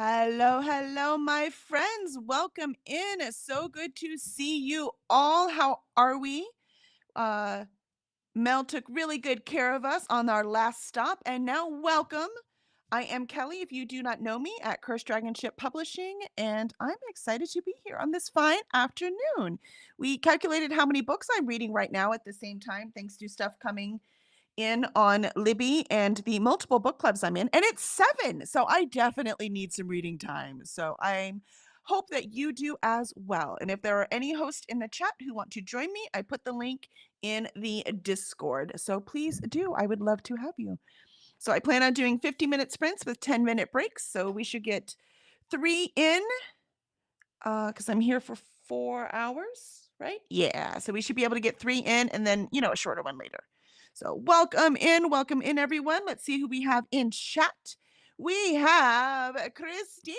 Hello, hello, my friends. Welcome in. It's so good to see you all. How are we? Uh, Mel took really good care of us on our last stop, and now welcome. I am Kelly, if you do not know me, at Cursed Dragon Ship Publishing, and I'm excited to be here on this fine afternoon. We calculated how many books I'm reading right now at the same time, thanks to stuff coming in on Libby and the multiple book clubs I'm in, and it's 7, so I definitely need some reading time. So I hope that you do as well. And if there are any hosts in the chat who want to join me, I put the link in the Discord. So please do. I would love to have you. So I plan on doing 50-minute sprints with 10-minute breaks. So we should get 3 in because I'm here for 4 hours, right? Yeah. So we should be able to get 3 in and then, a shorter one later. So welcome in, everyone. Let's see who we have in chat. We have Christina.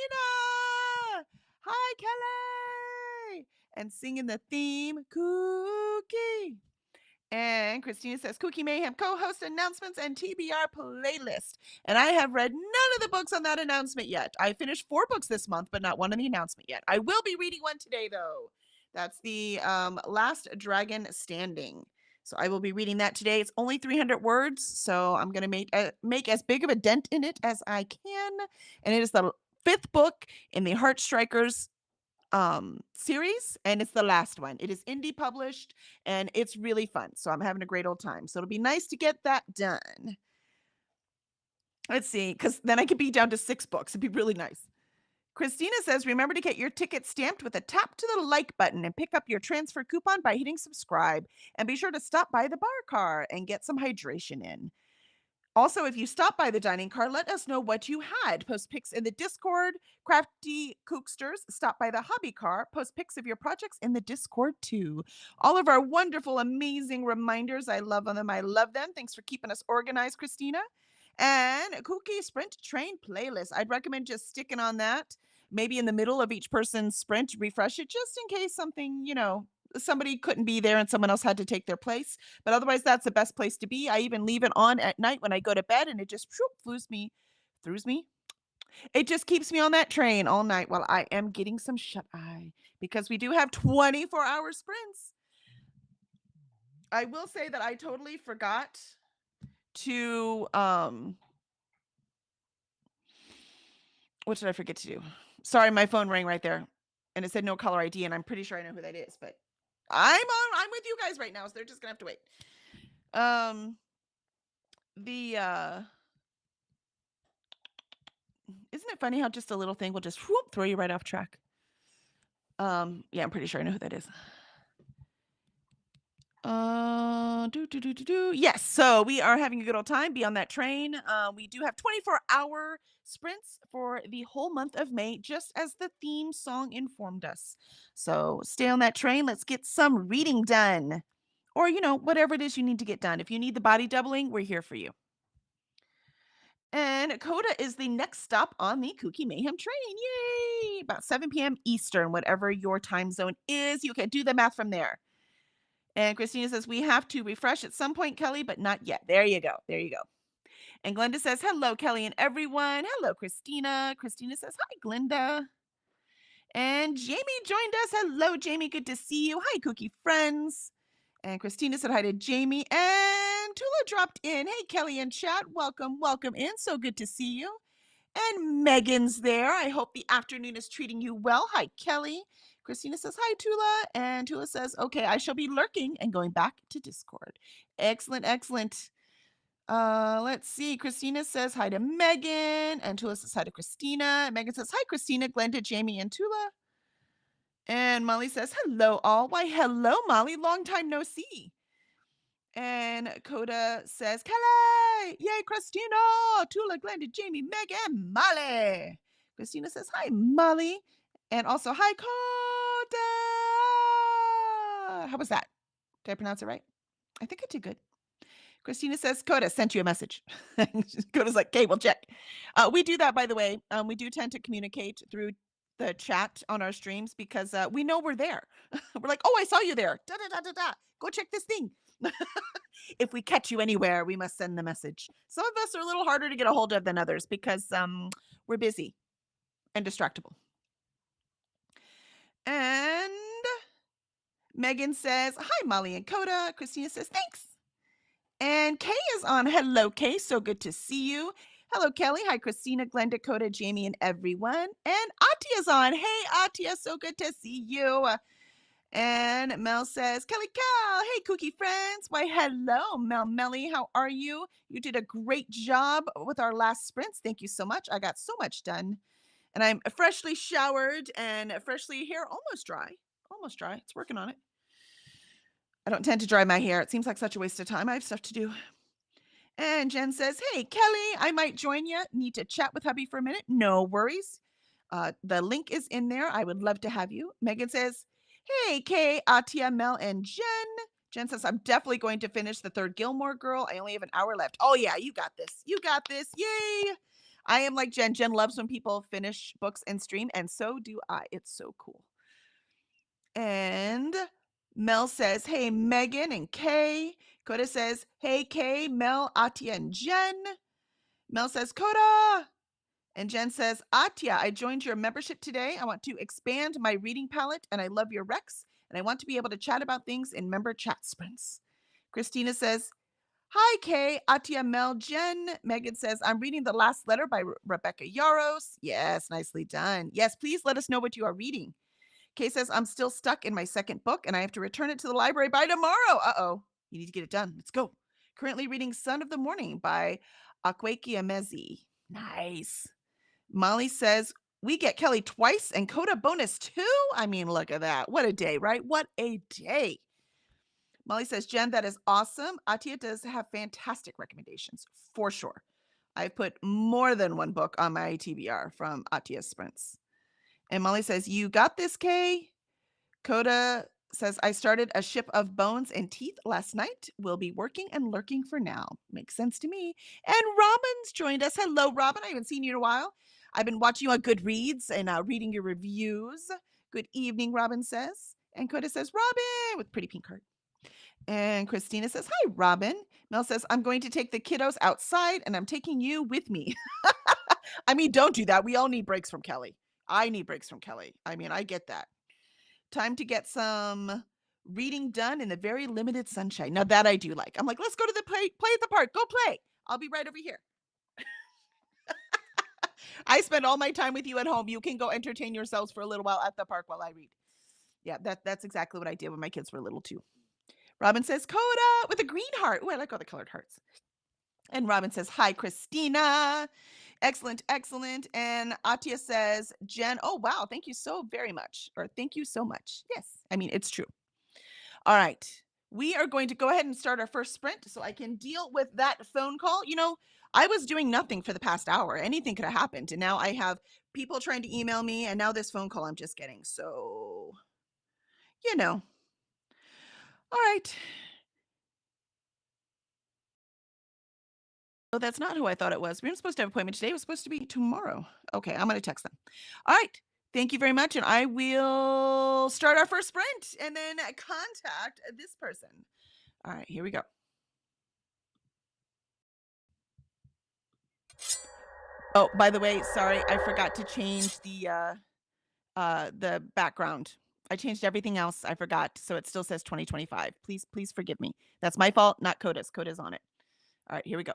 Hi, Kelly. And singing the theme, KuKi. And Christina says, KuKi MAYhem co-host announcements and TBR playlist. And I have read none of the books on that announcement yet. I finished 4 books this month, but not one on the announcement yet. I will be reading one today, though. That's the Last Dragon Standing. So I will be reading that today. It's only 300 words, so I'm going to make as big of a dent in it as I can. And it is the 5th book in the Heartstrikers series, and it's the last one. It is indie published, and it's really fun. So I'm having a great old time. So it'll be nice to get that done. Let's see, because then I could be down to 6 books. It'd be really nice. Christina says, remember to get your ticket stamped with a tap to the like button and pick up your transfer coupon by hitting subscribe. And be sure to stop by the bar car and get some hydration in. Also, if you stop by the dining car, let us know what you had. Post pics in the Discord. Crafty Kooksters, stop by the hobby car. Post pics of your projects in the Discord too. All of our wonderful, amazing reminders. I love them. I love them. Thanks for keeping us organized, Christina. And KuKi Sprint Train playlist. I'd recommend just sticking on that. Maybe in the middle of each person's sprint, refresh it just in case something, somebody couldn't be there and someone else had to take their place. But otherwise, that's the best place to be. I even leave it on at night when I go to bed, and it just throws me. It just keeps me on that train all night while I am getting some shut eye, because we do have 24-hour sprints. I will say that I totally forgot to what did I forget to do? Sorry, my phone rang right there and it said no caller ID, and I'm pretty sure I know who that is, but I'm with you guys right now, so they're just gonna have to wait. Isn't it funny how just a little thing will just throw you right off track? Yeah, I'm pretty sure I know who that is. Yes, so we are having a good old time. Be on that train. We do have 24-hour sprints for the whole month of May, just as the theme song informed us. So stay on that train. Let's get some reading done. Or, whatever it is you need to get done. If you need the body doubling, we're here for you. And Koda is the next stop on the KuKi MAYhem train. Yay! About 7 p.m. Eastern, whatever your time zone is. You can do the math from there. And Christina says, we have to refresh at some point, Kelly, but not yet. There you go. There you go. And Glenda says, hello, Kelly and everyone. Hello, Christina. Christina says, hi, Glenda. And Jamie joined us. Hello, Jamie. Good to see you. Hi, KuKi friends. And Christina said hi to Jamie. And Tula dropped in. Hey, Kelly and chat. Welcome in. So good to see you. And Megan's there. I hope the afternoon is treating you well. Hi, Kelly. Christina says, hi, Tula. And Tula says, okay, I shall be lurking and going back to Discord. Excellent, excellent. Let's see. Christina says hi to Megan. And Tula says hi to Christina. And Megan says, hi, Christina, Glenda, Jamie, and Tula. And Molly says, hello, all. Why, hello, Molly. Long time no see. And Koda says, Kelly! Yay, Christina! Tula, Glenda, Jamie, Meg, and Molly. Christina says, hi, Molly. And also, hi, Koda! How was that? Did I pronounce it right? I think I did good. Christina says, Koda sent you a message. Koda's like, okay, we'll check. We do that, by the way. We do tend to communicate through the chat on our streams because we know we're there. We're like, oh, I saw you there. Da, da, da, da, da. Go check this thing. If we catch you anywhere, we must send the message. Some of us are a little harder to get a hold of than others because we're busy. and distractible. And Megan says, hi, Molly and Koda. Christina says, thanks. And Kay is on. Hello, Kay. So good to see you. Hello, Kelly. Hi, Christina, Glenn, Dakota, Jamie, and everyone. And Atia's on. Hey, Atia. So good to see you. And Mel says, Kelly Cow, hey, KuKi friends. Why, hello, Mel Melly. How are you? You did a great job with our last sprints. Thank you so much. I got so much done. And I'm freshly showered and freshly hair almost dry. Almost dry. It's working on it. I don't tend to dry my hair. It seems like such a waste of time. I have stuff to do. And Jen says, hey, Kelly, I might join you. Need to chat with hubby for a minute. No worries. The link is in there. I would love to have you. Megan says, hey, Kay, Atia, Mel, and Jen. Jen says, I'm definitely going to finish the third Gilmore Girl. I only have an hour left. Oh, yeah, you got this. You got this. Yay. I am like Jen. Jen loves when people finish books and stream, and so do I. It's so cool. And Mel says, hey, Megan and Kay. Koda says, hey, Kay, Mel, Atia, and Jen. Mel says, Koda. And Jen says, Atia, I joined your membership today. I want to expand my reading palette, and I love your recs, and I want to be able to chat about things in member chat sprints. Christina says, hi, Kay, Atia, Mel, Jen. Megan says, I'm reading The Last Letter by Rebecca Yarros. Yes, nicely done. Yes, please let us know what you are reading. Kay says, I'm still stuck in my second book, and I have to return it to the library by tomorrow. Uh-oh. You need to get it done. Let's go. Currently reading Son of the Morning by Akwaeke Emezi. Nice. Molly says, we get Kelly twice and Koda bonus too? I mean, look at that. What a day, right? What a day. Molly says, Jen, that is awesome. Atia does have fantastic recommendations, for sure. I've put more than one book on my TBR from Atia's sprints. And Molly says, you got this, Kay. Koda says, I started A Ship of Bones and Teeth last night. Will be working and lurking for now. Makes sense to me. And Robin's joined us. Hello, Robin. I haven't seen you in a while. I've been watching you on Goodreads and reading your reviews. Good evening, Robin says. And Koda says, Robin, with pretty pink heart. And Christina says, hi, Robin. Mel says, I'm going to take the kiddos outside and I'm taking you with me. I mean, don't do that. We all need breaks from Kelly. I need breaks from Kelly. I mean, I get that. Time to get some reading done in the very limited sunshine. Now that I do like. I'm like, let's go to the play at the park. Go play. I'll be right over here. I spend all my time with you at home. You can go entertain yourselves for a little while at the park while I read. Yeah, that's exactly what I did when my kids were little too. Robin says, Koda with a green heart. Oh, I like all the colored hearts. And Robin says, hi, Christina. Excellent, excellent. And Atia says, Jen, oh, wow, thank you so very much. Or thank you so much. Yes, I mean, it's true. All right. We are going to go ahead and start our first sprint so I can deal with that phone call. You know, I was doing nothing for the past hour. Anything could have happened. And now I have people trying to email me, and now this phone call I'm just getting. So, you know. All right. Oh, that's not who I thought it was. We weren't supposed to have an appointment today. It was supposed to be tomorrow. Okay, I'm going to text them. All right. Thank you very much. And I will start our first sprint and then contact this person. All right, here we go. Oh, by the way, sorry, I forgot to change the background. I changed everything else. I forgot. So it still says 2025. Please forgive me. That's my fault, not Koda's. Koda's on it. All right, here we go.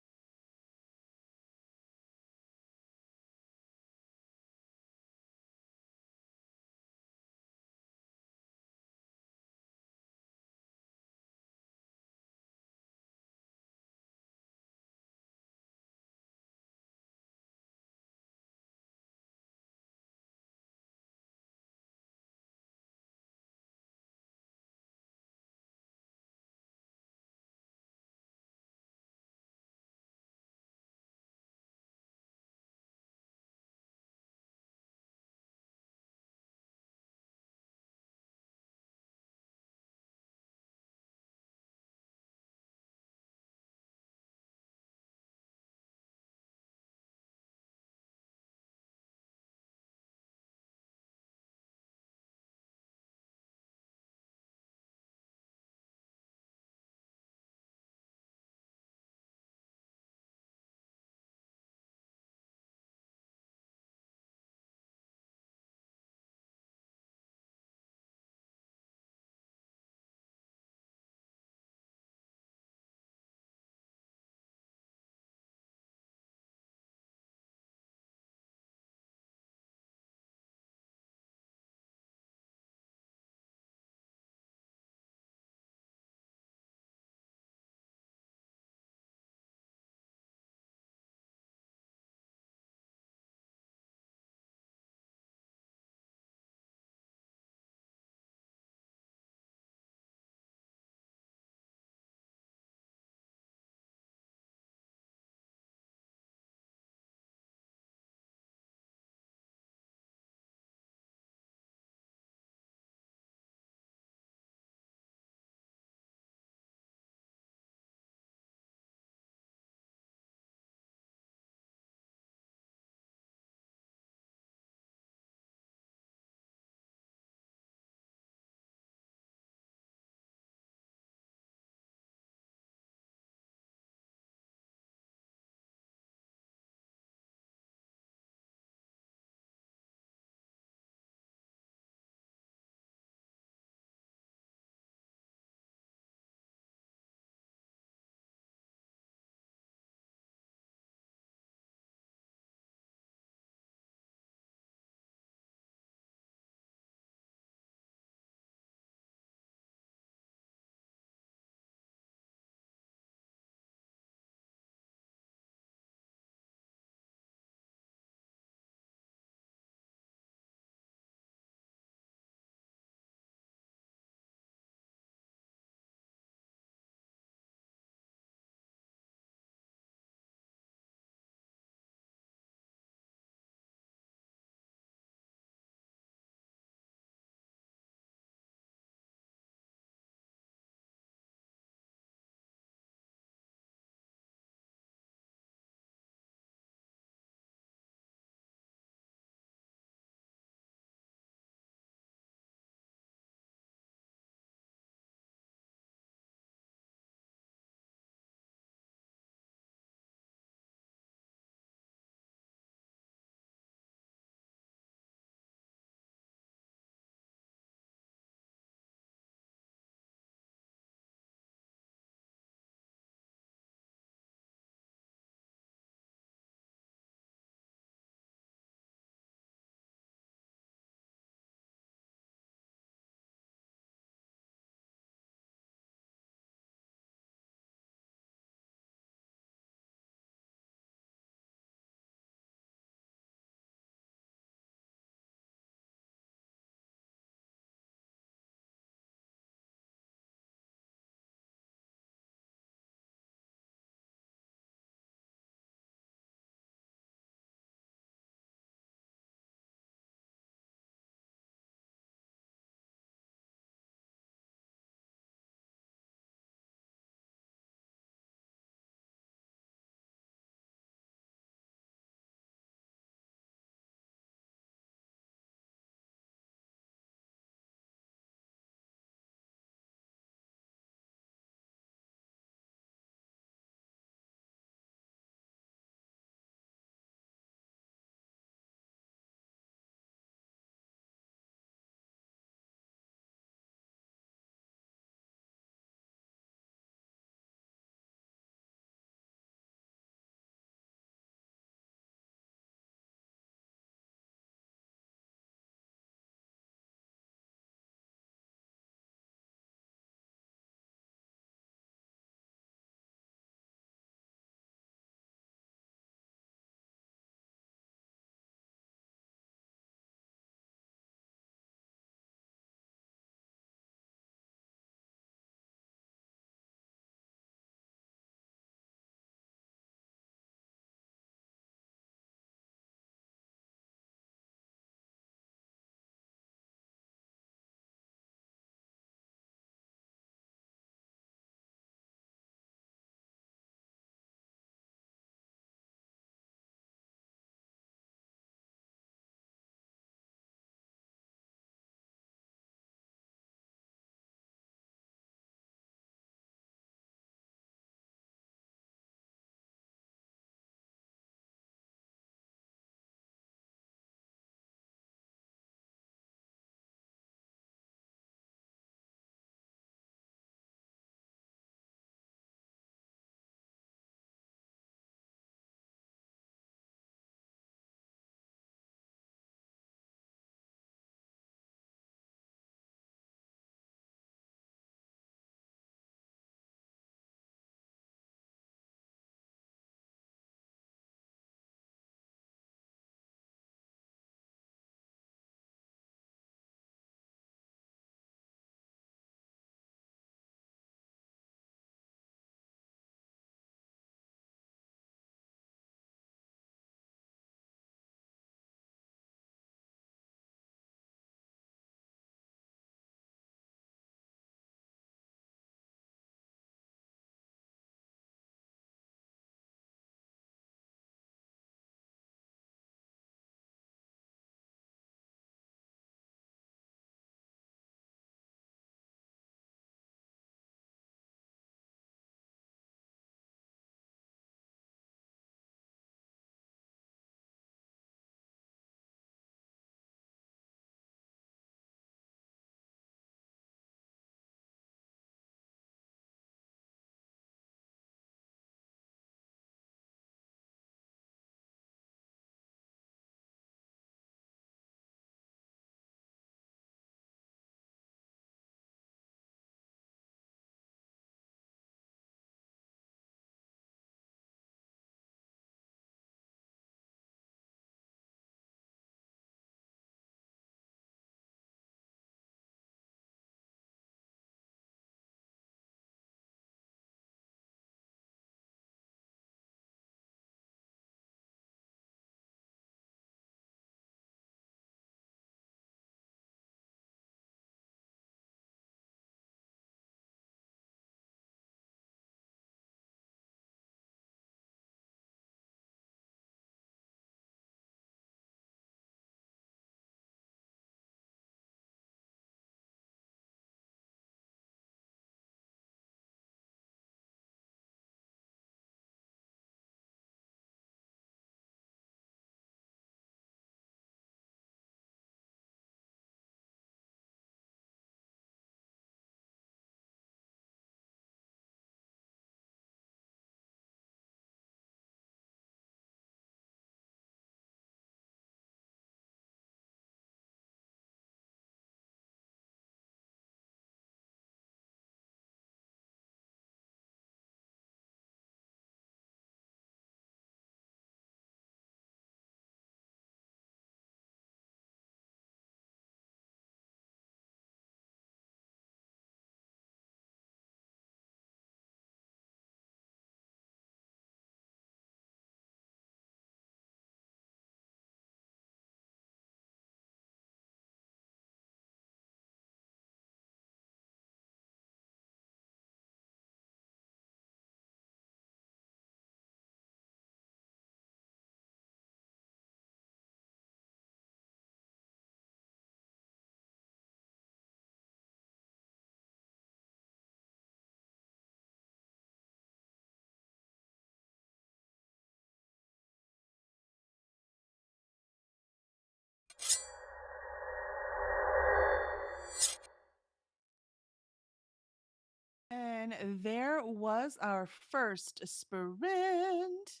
And there was our first sprint.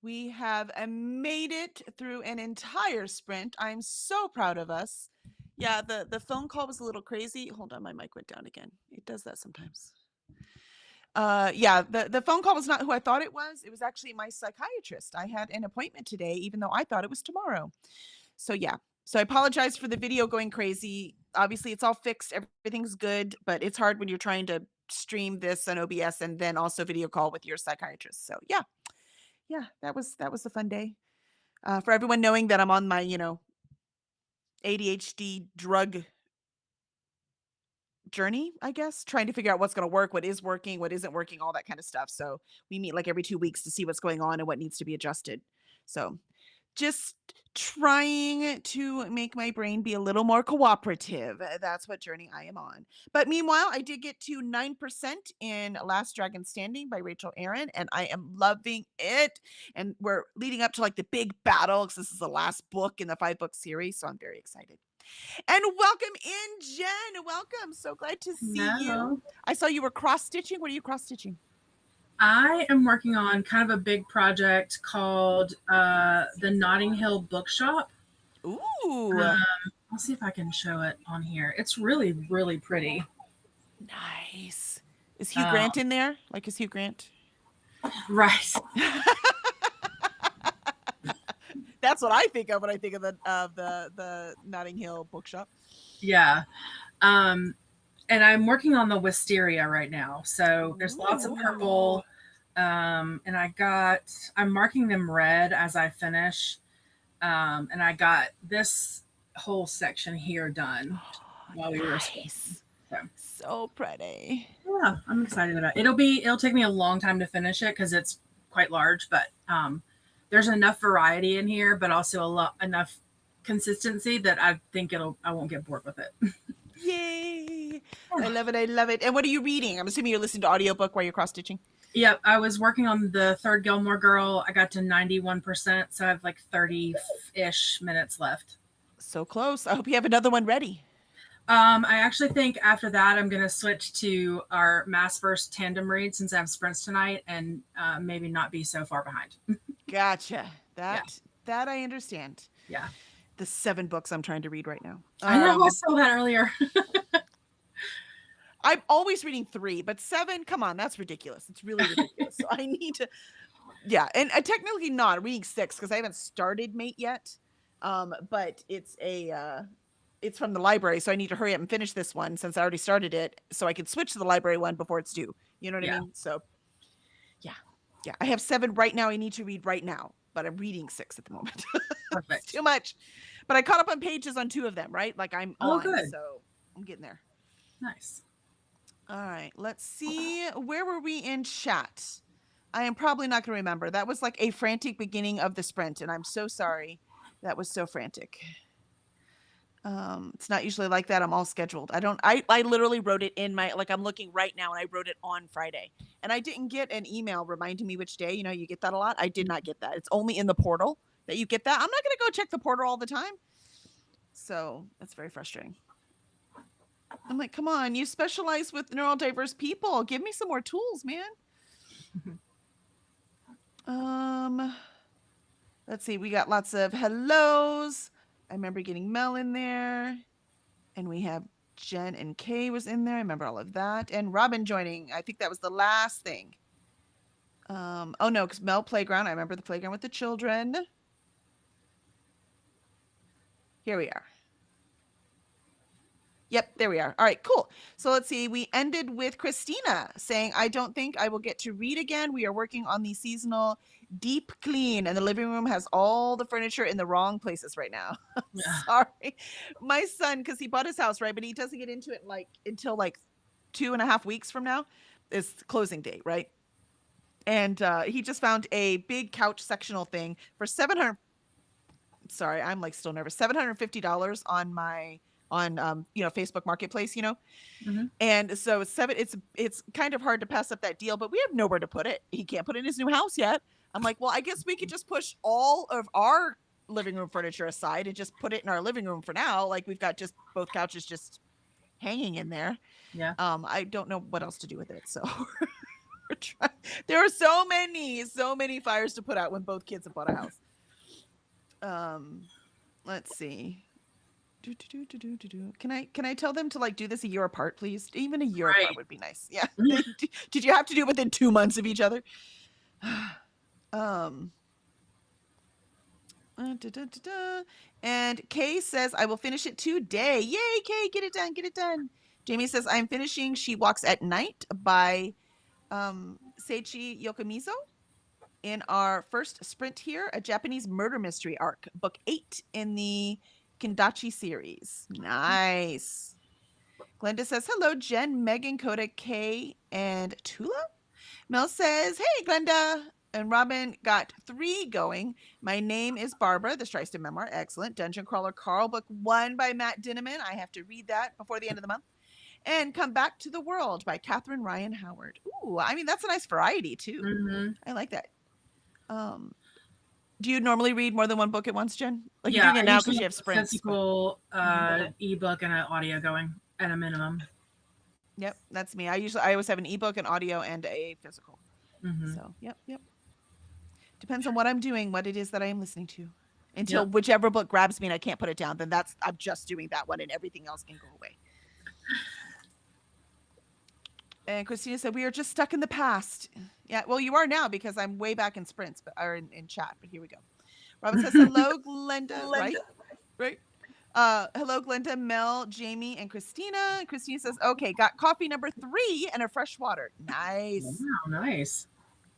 We have made it through an entire sprint. I'm so proud of us. Yeah, the phone call was a little crazy. Hold on, my mic went down again. It does that sometimes. Yeah, the phone call was not who I thought it was. It was actually my psychiatrist. I had an appointment today, even though I thought it was tomorrow. So yeah. So I apologize for the video going crazy. Obviously, it's all fixed. Everything's good, but it's hard when you're trying to stream this on OBS and then also video call with your psychiatrist. So yeah, that was a fun day. For everyone knowing that I'm on my, ADHD drug journey, I guess, trying to figure out what's going to work, what is working, what isn't working, all that kind of stuff. So we meet like every 2 weeks to see what's going on and what needs to be adjusted. So just trying to make my brain be a little more cooperative. That's what journey I am on. But meanwhile, I did get to 9% in Last Dragon Standing by Rachel Aaron, and I am loving it. And we're leading up to like the big battle because this is the last book in the 5-book series. So I'm very excited. And welcome in, Jen. Welcome. So glad to see you. I saw you were cross-stitching. What are you cross-stitching? I am working on kind of a big project called the Notting Hill Bookshop. Ooh. I'll see if I can show it on here. It's really, really pretty. Nice. Is Hugh Grant in there? Like, is Hugh Grant? Right. That's what I think of when I think of the Notting Hill Bookshop. Yeah. And I'm working on the wisteria right now. So there's lots of purple. And I'm marking them red as I finish. And I got this whole section here done while we were speaking. So pretty. Yeah, I'm excited about it. It'll take me a long time to finish it because it's quite large, but there's enough variety in here, but also enough consistency that I think I won't get bored with it. Yay! I love it. I love it. And what are you reading? I'm assuming you're listening to audiobook while you're cross stitching. Yeah, I was working on the third Gilmore Girl. I got to 91%, so I have like 30-ish minutes left. So close. I hope you have another one ready. I actually think after that, I'm going to switch to our Mass First tandem read since I have sprints tonight and maybe not be so far behind. Gotcha. That I understand. Yeah. The 7 books I'm trying to read right now. I know, I saw that earlier. I'm always reading 3, but 7, come on, that's ridiculous. It's really ridiculous. So I need to, and technically not. I'm reading 6 because I haven't started Mate yet. But it's it's from the library, so I need to hurry up and finish this one since I already started it, so I can switch to the library one before it's due. You know what I mean? So, yeah. I have 7 right now I need to read right now, but I'm reading 6 at the moment. Perfect. It's too much. But I caught up on pages on 2 of them, right? Like I'm on, good. So I'm getting there. Nice. All right, let's see. Where were we in chat? I am probably not going to remember. That was like a frantic beginning of the sprint, and I'm so sorry. That was so frantic. It's not usually like that. I'm all scheduled. I literally wrote it in my, like I'm looking right now and I wrote it on Friday and I didn't get an email reminding me which day. You know, you get that a lot. I did not get that. It's only in the portal that you get that. I'm not going to go check the portal all the time. So that's very frustrating. I'm like, come on, you specialize with neurodiverse people. Give me some more tools, man. Let's see. We got lots of hellos. I remember getting Mel in there, and we have Jen and Kay was in there. I remember all of that, and Robin joining. I think that was the last thing. Oh no, because Mel playground. I remember the playground with the children. Here we are. Yep, there we are. All right, cool. So let's see. We ended with Christina saying, I don't think I will get to read again. We are working on the seasonal deep clean, and the living room has all the furniture in the wrong places right now. Sorry. My son, because he bought his house, right? But he doesn't get into it until 2.5 weeks from now is closing date, right? And he just found a big couch sectional thing for $700. Sorry, I'm still nervous. $750 on Facebook Marketplace, Mm-hmm. And so it's kind of hard to pass up that deal, but we have nowhere to put it. He can't put it in his new house yet. I'm like, well, I guess we could just push all of our living room furniture aside and just put it in our living room for now. Like we've got just both couches just hanging in there. Yeah. I don't know what else to do with it, so there are so many fires to put out when both kids have bought a house. Let's see. Can I tell them to like do this a year apart, please? Even a year apart would be nice. Yeah. Did you have to do it within 2 months of each other? And Kay says, I will finish it today. Yay, Kay, get it done, get it done. Jamie says, I'm finishing She Walks at Night by Seiichi Yokomizo in our first sprint here, a Japanese murder mystery arc, book 8 in the Kendachi series. Nice. Glenda says, hello, Jen, Megan, Koda, Kay, and Tula. Mel says, hey, Glenda. And Robin got 3 going. My Name is Barbara, the Streisand memoir. Excellent. Dungeon Crawler Carl, book 1 by Matt Dinneman. I have to read that before the end of the month. And Come Back to the World by Catherine Ryan Howard. Ooh, I mean, that's a nice variety, too. Mm-hmm. I like that. Do you normally read more than one book at once, Jen? Like yeah, you're doing it now because you have sprints. Physical ebook and an audio going at a minimum. Yep, that's me. I always have an ebook, an audio, and a physical. Mm-hmm. So yep. Depends on what I'm doing, what it is that I am listening to. Until whichever book grabs me and I can't put it down, then I'm just doing that one and everything else can go away. And Christina said, we are just stuck in the past. Yeah, well, you are now because I'm way back in sprints, or in chat, but here we go. Robin says, hello, Glenda. Right? Hello, Glenda, Mel, Jamie, and Christina. Christina says, okay, got coffee number 3 and a fresh water. Nice. Wow, nice.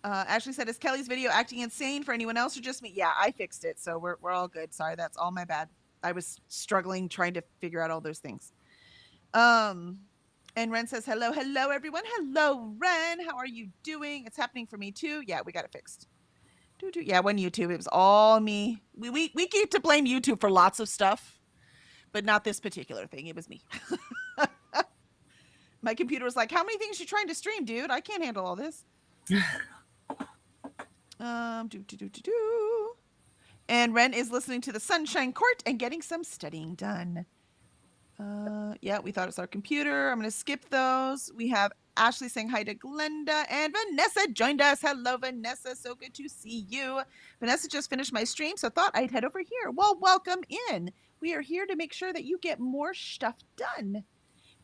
Ashley said, is Kelly's video acting insane for anyone else or just me? Yeah, I fixed it, so we're all good. Sorry, that's all my bad. I was struggling trying to figure out all those things. And Ren says, hello, everyone. Hello, Ren. How are you doing? It's happening for me, too. Yeah, we got it fixed. Yeah, when YouTube, it was all me. We get to blame YouTube for lots of stuff, but not this particular thing. It was me. My computer was like, how many things are you trying to stream, dude? I can't handle all this. And Ren is listening to the Sunshine Court and getting some studying done. Yeah, we thought it was our computer. I'm going to skip those. We have Ashley saying hi to Glenda, and Vanessa joined us. Hello, Vanessa. So good to see you. Vanessa just finished my stream, so thought I'd head over here. Well, welcome in. We are here to make sure that you get more stuff done.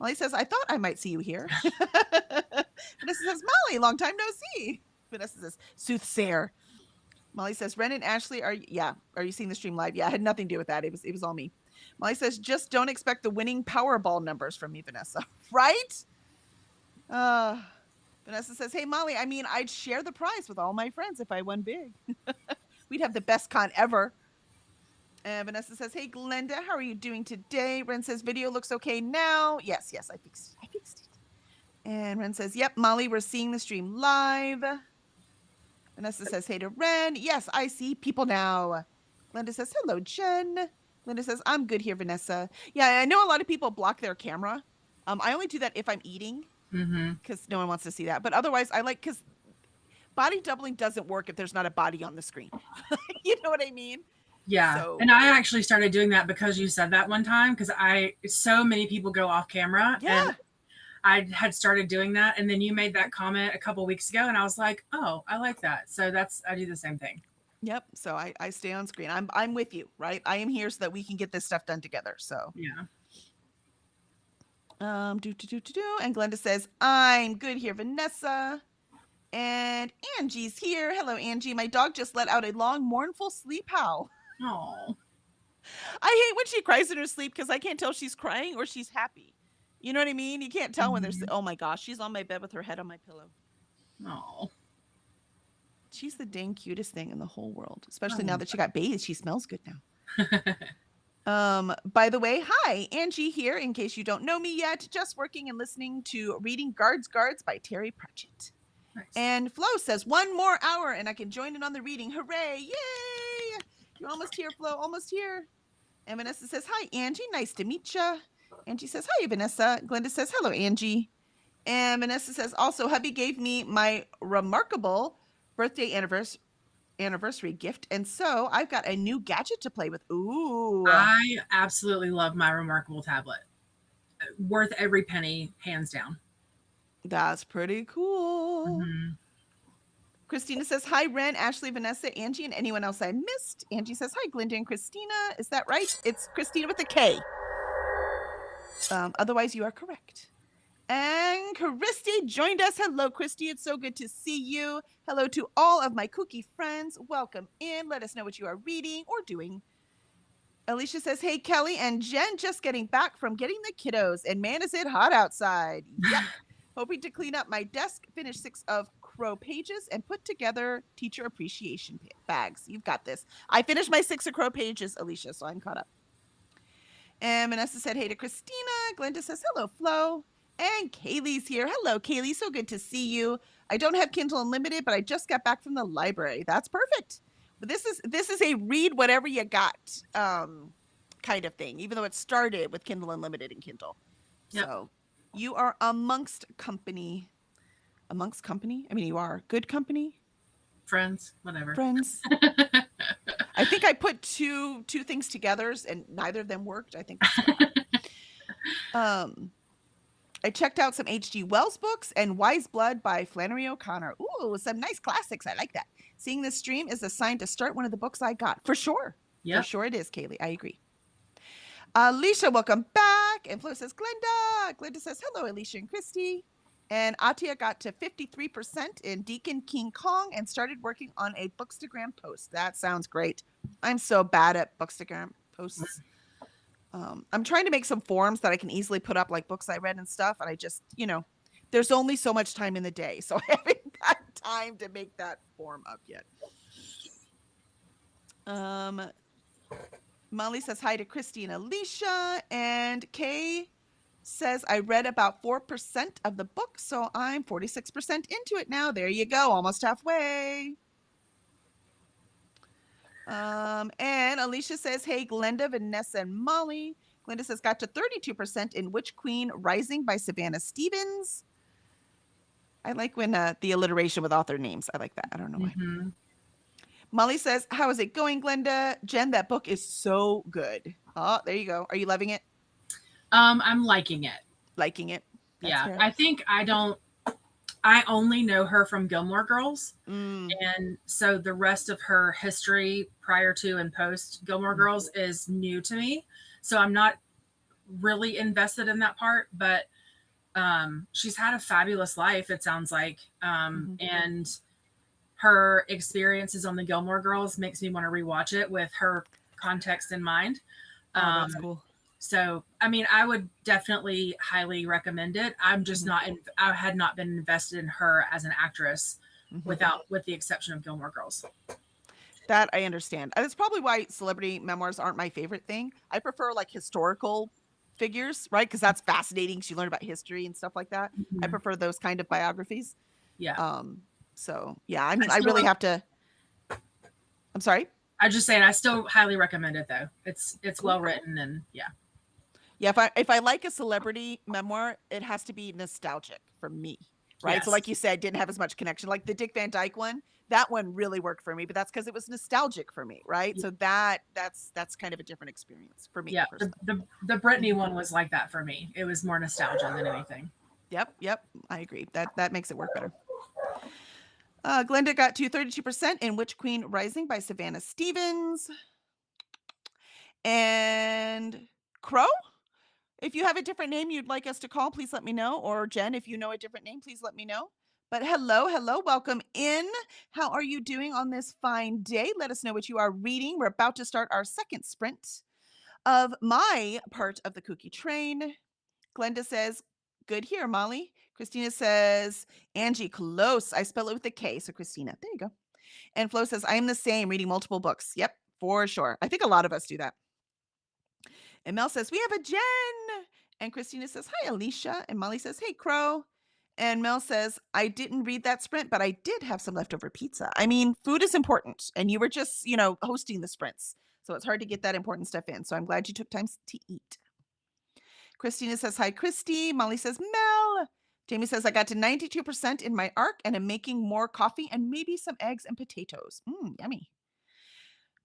Molly says, I thought I might see you here. Vanessa says, Molly, long time no see. Vanessa says, soothsayer. Molly says, Ren and Ashley, are you seeing the stream live? Yeah, I had nothing to do with that. It was all me. Molly says, just don't expect the winning Powerball numbers from me, Vanessa. Right? Vanessa says, hey, Molly, I mean, I'd share the prize with all my friends if I won big. We'd have the best con ever. And Vanessa says, hey, Glenda, how are you doing today? Ren says, video looks okay now. Yes, I fixed it. And Ren says, yep, Molly, we're seeing the stream live. Vanessa says, hey to Ren. Yes, I see people now. Glenda says, hello, Jen. Glenda says, I'm good here, Vanessa. Yeah, I know a lot of people block their camera. I only do that if I'm eating because no one wants to see that. But otherwise, because body doubling doesn't work if there's not a body on the screen. You know what I mean? Yeah. So, and I actually started doing that because you said that one time, because so many people go off camera. Yeah. And I had started doing that. And then you made that comment a couple weeks ago. And I was like, oh, I like that. So I do the same thing. Yep. So I stay on screen. I'm with you, right? I am here so that we can get this stuff done together. So yeah. And Glenda says, I'm good here, Vanessa. And Angie's here. Hello, Angie. My dog just let out a long, mournful sleep howl. Oh. I hate when she cries in her sleep because I can't tell if she's crying or she's happy. You know what I mean? You can't tell when there's, oh my gosh, she's on my bed with her head on my pillow. Oh. She's the dang cutest thing in the whole world, especially now that she got bathed. She smells good now. By the way, hi, Angie here, in case you don't know me yet, just working and listening to Reading Guards by Terry Pratchett. Nice. And Flo says, 1 more hour and I can join in on the reading. Hooray! Yay! You're almost here, Flo, almost here. And Vanessa says, hi, Angie, nice to meet you. Angie says, hi, Vanessa. Glenda says, hello, Angie. And Vanessa says, also, hubby gave me my remarkable birthday anniversary gift, and so I've got a new gadget to play with. Ooh. I absolutely love my remarkable tablet. worth every penny, hands down. That's pretty cool. Mm-hmm. Christina says, hi, Ren, Ashley, Vanessa, Angie, and anyone else I missed. Angie says, hi, Glinda and Christina. Is that right? It's Christina with a K. Otherwise, you are correct. And Christy joined us. Hello, Christy. It's so good to see you. Hello to all of my KuKi friends. Welcome in. Let us know what you are reading or doing. Alicia says, hey, Kelly and Jen, just getting back from getting the kiddos. And man, is it hot outside. Yuck. Hoping to clean up my desk, finish 6 of Crow pages, and put together teacher appreciation bags. You've got this. I finished my 6 of Crow pages, Alicia, so I'm caught up. And Vanessa said, hey to Christina. Glenda says, hello, Flo. And Kaylee's here. Hello, Kaylee. So good to see you. I don't have Kindle Unlimited, but I just got back from the library. That's perfect. But this is a read whatever you got kind of thing, even though it started with Kindle Unlimited and Kindle. Yep. So you are amongst company. Amongst company? I mean, you are good company. Friends, whatever. Friends. I think I put two things together and neither of them worked. I think I checked out some H.G. Wells books and Wise Blood by Flannery O'Connor. Ooh, some nice classics. I like that. Seeing this stream is a sign to start one of the books I got. For sure. Yep. For sure it is, Kaylee. I agree. Alicia, welcome back. And Flo says, Glenda. Glenda says, hello, Alicia and Christy. And Atia got to 53% in Deacon King Kong and started working on a Bookstagram post. That sounds great. I'm so bad at Bookstagram posts. I'm trying to make some forms that I can easily put up, like books I read and stuff. And I just, there's only so much time in the day. So I haven't got time to make that form up yet. Molly says hi to Christy and Alicia. And Kay says, I read about 4% of the book, so I'm 46% into it now. There you go, almost halfway. And Alicia says, hey, Glenda, Vanessa, and Molly. Glenda says, got to 32% in Witch Queen Rising by Savannah Stevens. I like when the alliteration with author names. I like that. I don't know why. Mm-hmm. Molly says, how is it going, Glenda? Jen, that book is so good. Oh, there you go. Are you loving it? I'm liking it. Liking it. That's fair. I think I only know her from Gilmore Girls. And so the rest of her history prior to and post Gilmore Girls is new to me. So I'm not really invested in that part, but she's had a fabulous life, it sounds like. And her experiences on the Gilmore Girls makes me want to rewatch it with her context in mind. That's cool. So, I mean, I would definitely highly recommend it. I'm just I had not been invested in her as an actress with the exception of Gilmore Girls. That I understand. That's probably why celebrity memoirs aren't my favorite thing. I prefer like historical figures, right? Because that's fascinating. You learn about history and stuff like that. I prefer those kind of biographies. Yeah. So yeah, I mean, I really have to. I'm sorry. I'm just saying, I still highly recommend it though. It's well written and yeah. Yeah, if I like a celebrity memoir, it has to be nostalgic for me, right? Yes. So like you said, didn't have as much connection. Like the Dick Van Dyke one, that one really worked for me, but that's because it was nostalgic for me, right? Yeah. So that's kind of a different experience for me. Yeah, the Britney one was like that for me. It was more nostalgia than anything. Yep, I agree. That makes it work better. Glenda got to 32% in Witch Queen Rising by Savannah Stevens. And Crow? If you have a different name you'd like us to call, please let me know. Or Jen, if you know a different name, please let me know. But hello, welcome in. How are you doing on this fine day? Let us know what you are reading. We're about to start our second sprint of my part of the KuKi train. Glenda says, good here, Molly. Christina says, Angie, close. I spell it with a K, so Christina. There you go. And Flo says, I am the same, reading multiple books. Yep, for sure. I think a lot of us do that. And Mel says, we have a Jen. And Christina says, hi, Alicia. And Molly says, hey, Crow. And Mel says, I didn't read that sprint, but I did have some leftover pizza. I mean, food is important. And you were just, hosting the sprints. So it's hard to get that important stuff in. So I'm glad you took time to eat. Christina says, hi, Christy. Molly says, Mel. Jamie says, I got to 92% in my arc and I'm making more coffee and maybe some eggs and potatoes. Yummy.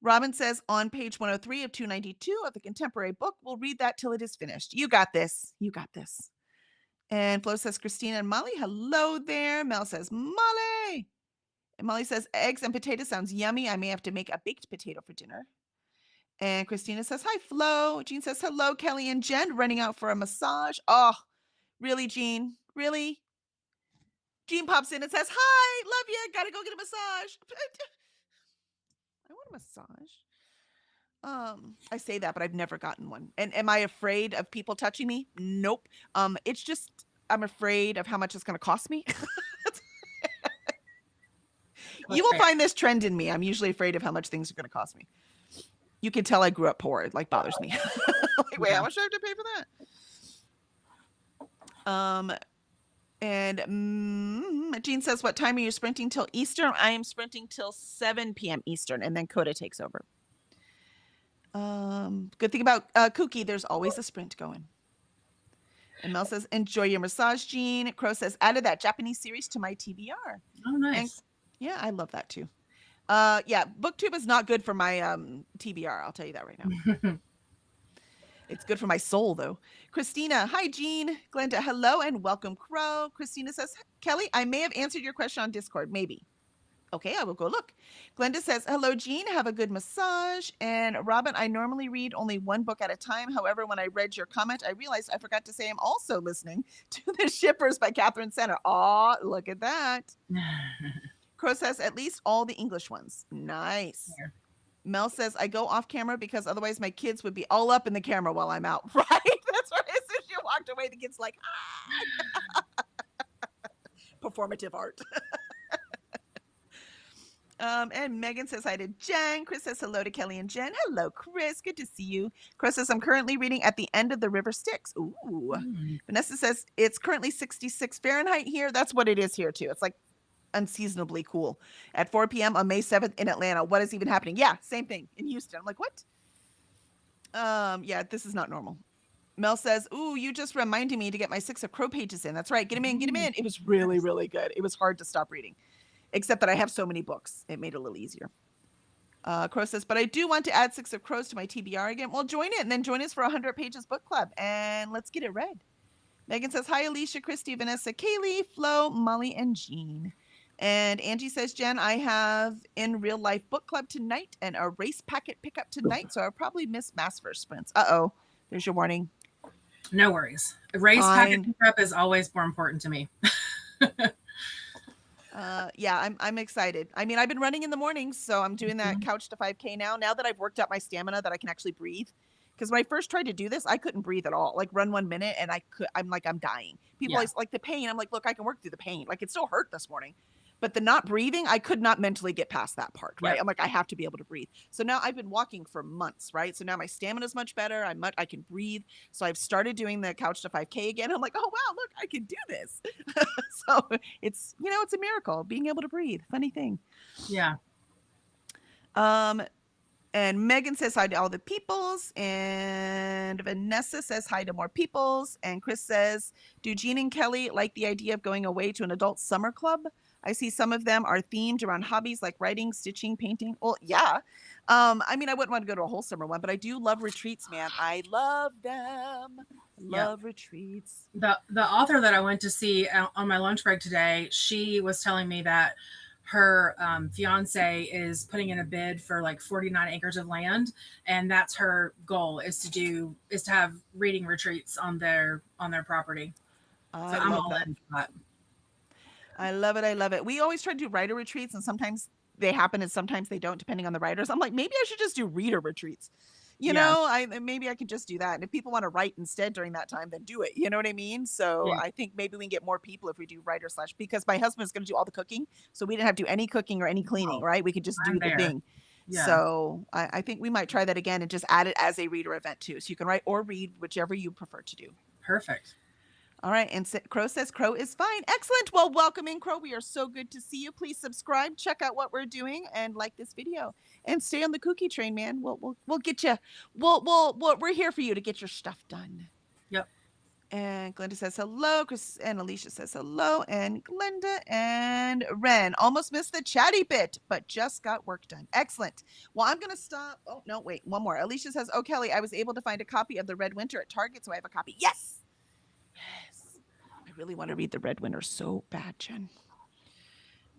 Robin says, on page 103 of 292 of the contemporary book, we'll read that till it is finished. You got this. You got this. And Flo says, Christina and Molly, hello there. Mel says, Molly. And Molly says, eggs and potatoes sounds yummy. I may have to make a baked potato for dinner. And Christina says, hi, Flo. Jean says, hello, Kelly and Jen, running out for a massage. Oh, really, Jean? Really? Jean pops in and says, hi, love you. Gotta go get a massage. I want a massage. I say that, but I've never gotten one. And am I afraid of people touching me? Nope. It's just I'm afraid of how much it's going to cost me. You will find this trend in me. I'm usually afraid of how much things are going to cost me. You can tell I grew up poor. It like bothers me. Like, wait, how much do I have to pay for that? And Jean says, what time are you sprinting till Eastern? I am sprinting till 7 p.m. Eastern, and then Koda takes over. Good thing about KuKi, there's always a sprint going. And Mel says, enjoy your massage, Jean. Crow says, added that Japanese series to my TBR. Oh, nice. And, yeah, I love that too. Yeah, BookTube is not good for my TBR. I'll tell you that right now. It's good for my soul, though. Christina, hi, Jean. Glenda, hello and welcome, Crow. Christina says, Kelly, I may have answered your question on Discord. Maybe. Okay, I will go look. Glenda says, hello, Jean. Have a good massage. And Robin, I normally read only one book at a time. However, when I read your comment, I realized I forgot to say I'm also listening to The Shippers by Catherine Center. Aw, look at that. Crow says, at least all the English ones. Nice. Yeah. Mel says, I go off camera because otherwise my kids would be all up in the camera while I'm out. Right? That's right. As soon as you walked away, the kid's like, ah. Performative art. And Megan says hi to Jen. Chris says hello to Kelly and Jen. Hello, Chris. Good to see you. Chris says, I'm currently reading At the End of the River Styx. Ooh. Vanessa says, it's currently 66 Fahrenheit here. That's what it is here, too. It's like unseasonably cool. At 4 p.m. on May 7th in Atlanta. What is even happening? Yeah, same thing in Houston. I'm like, what? Yeah, this is not normal. Mel says, ooh, you just reminded me to get my 6 of Crow pages in. That's right. Get them in, get them in. It was really, really good. It was hard to stop reading. Except that I have so many books. It made it a little easier. Crow says, but I do want to add 6 of Crows to my TBR again. Well, join it and then join us for 100 Pages Book Club. And let's get it read. Megan says, hi, Alicia, Christy, Vanessa, Kaylee, Flo, Molly, and Jean. And Angie says, Jen, I have in real life book club tonight and a race packet pickup tonight. So I'll probably miss Sniffers sprints. Uh-oh. There's your warning. No worries. A race packet pickup is always more important to me. Yeah, I'm excited. I mean, I've been running in the mornings, so I'm doing that couch to 5K now that I've worked up my stamina that I can actually breathe. Because when I first tried to do this, I couldn't breathe at all. Like run 1 minute and I'm like, I'm dying. People always like the pain. I'm like, look, I can work through the pain. Like it still hurt this morning. But the not breathing, I could not mentally get past that part, right? I'm like, I have to be able to breathe. So now I've been walking for months, right? So now my stamina is much better. I can breathe. So I've started doing the couch to 5K again. I'm like, oh, wow, look, I can do this. So it's, it's a miracle being able to breathe. Funny thing. Yeah. And Megan says hi to all the peoples. And Vanessa says hi to more peoples. And Chris says, do Jean and Kelly like the idea of going away to an adult summer club? I see some of them are themed around hobbies like writing, stitching, painting. Well, yeah. I mean, I wouldn't want to go to a whole summer one, but I do love retreats, man. I love them. Love retreats. The author that I went to see on my lunch break today, she was telling me that her fiance is putting in a bid for like 49 acres of land, and that's her goal is to have reading retreats on their property. So I'm all in for that. I love it. I love it. We always try to do writer retreats, and sometimes they happen and sometimes they don't, depending on the writers. I'm like, maybe I should just do reader retreats. Maybe I could just do that. And if people want to write instead during that time, then do it. You know what I mean? So I think maybe we can get more people if we do writer / because my husband's going to do all the cooking. So we didn't have to do any cooking or any cleaning, right? We could just do the thing. Yeah. So I think we might try that again and just add it as a reader event too. So you can write or read, whichever you prefer to do. Perfect. All right. And Crow says Crow is fine. Excellent. Well, welcome in, Crow. We are so good to see you. Please subscribe, check out what we're doing, and like this video. And stay on the KuKi train, man. We'll get you. We're here for you to get your stuff done. Yep. And Glenda says hello. Chris and Alicia says hello. And Glenda and Ren almost missed the chatty bit, but just got work done. Excellent. Well, I'm going to stop. Oh, no, wait, one more. Alicia says, oh, Kelly, I was able to find a copy of The Red Winter at Target, so I have a copy. Yes. Yes. I really want to read The Red Winter so bad, Jen.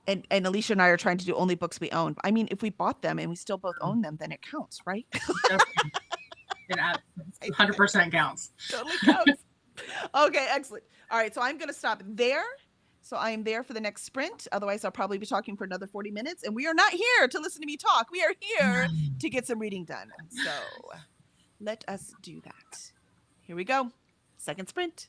And Alicia and I are trying to do only books we own. I mean, if we bought them and we still both own them, then it counts, right? It 100% counts. Totally counts. Okay, excellent. All right, so I'm going to stop there. So I am there for the next sprint. Otherwise, I'll probably be talking for another 40 minutes. And we are not here to listen to me talk. We are here to get some reading done. So let us do that. Here we go. Second sprint.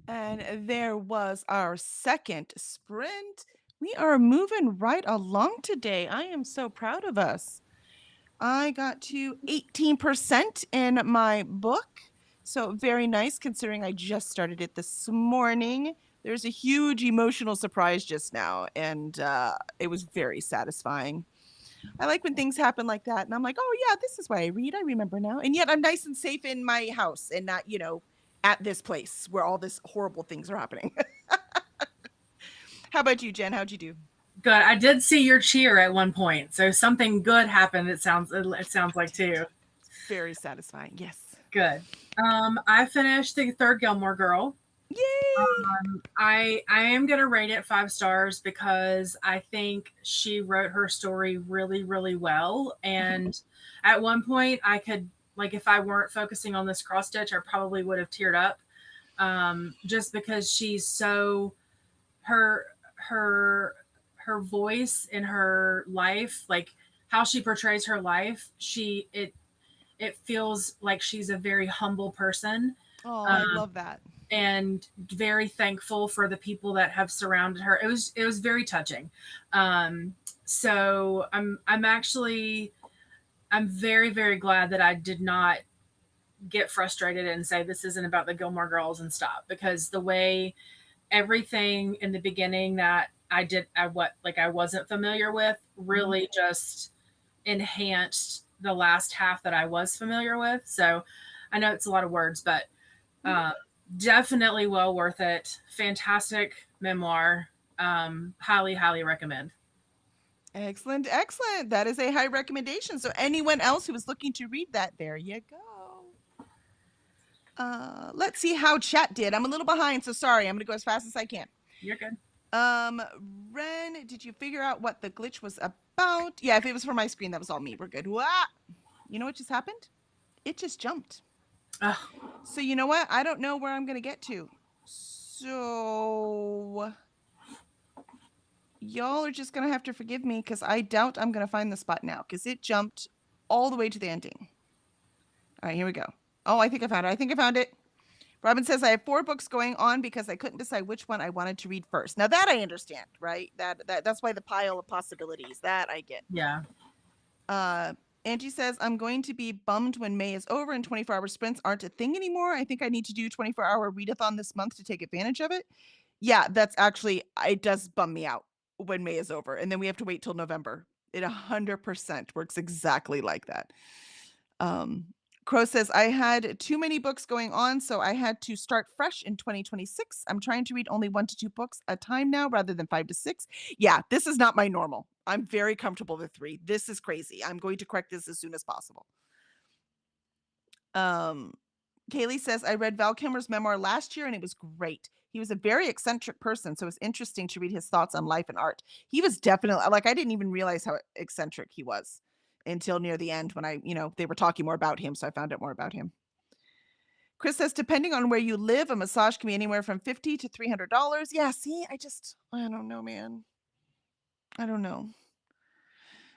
And there was our second sprint. We are moving right along today. I am so proud of us. I got to 18% in my book. So very nice considering I just started it this morning. There's a huge emotional surprise just now, and it was very satisfying. I like when things happen like that, and I'm like, oh yeah, this is why I read. I remember now. And yet I'm nice and safe in my house and not, at this place where all this horrible things are happening. How about you, Jen? How'd you do? Good. I did see your cheer at one point, so something good happened. It sounds like too. It's very satisfying. Yes. Good. I finished the third Gilmore Girl. Yay! I am gonna rate it 5 stars because I think she wrote her story really really well. And at one point, I could, like, if I weren't focusing on this cross stitch, I probably would have teared up. Just because she's so her her her voice in her life, like how she portrays her life, it feels like she's a very humble person. Oh, I Um, love that. and very thankful for the people that have surrounded her. It was very touching. So I'm very very glad that I did not get frustrated and say this isn't about the Gilmore Girls and stop, because the way everything in the beginning that I wasn't familiar with really just enhanced the last half that I was familiar with. So I know it's a lot of words, but uh, definitely well worth it. Fantastic memoir. Highly, highly recommend. Excellent, excellent. That is a high recommendation. So anyone else who is looking to read that, there you go. Let's see how chat did. I'm a little behind, so sorry. I'm gonna go as fast as I can. You're good. Ren, did you figure out what the glitch was about? Yeah, if it was for my screen, that was all me. We're good. Wah! You know what just happened? It just jumped. Ugh. So you know what? I don't know where I'm gonna get to. So y'all are just gonna have to forgive me because I doubt I'm gonna find the spot now because it jumped all the way to the ending. All right, here we go. Oh, I think I found it. I think I found it. Robin says I have 4 books going on because I couldn't decide which one I wanted to read first. Now that I understand, right? That's why the pile of possibilities that I get. Yeah. Angie says I'm going to be bummed when May is over and 24-hour sprints aren't a thing anymore. I think I need to do 24-hour readathon this month to take advantage of it. Yeah, that's actually, it does bum me out when May is over, and then we have to wait till November. It 100% works exactly like that. Crow says, I had too many books going on, so I had to start fresh in 2026. I'm trying to read only 1 to 2 books a time now rather than 5 to 6. Yeah, this is not my normal. I'm very comfortable with 3. This is crazy. I'm going to correct this as soon as possible. Kaylee says, I read Val Kilmer's memoir last year and it was great. He was a very eccentric person, so it was interesting to read his thoughts on life and art. He was definitely, like, I didn't even realize how eccentric he was until near the end when they were talking more about him, so I found out more about him. Chris says, depending on where you live, a massage can be anywhere from $50 to $300. Yeah, see, I don't know, man. I don't know.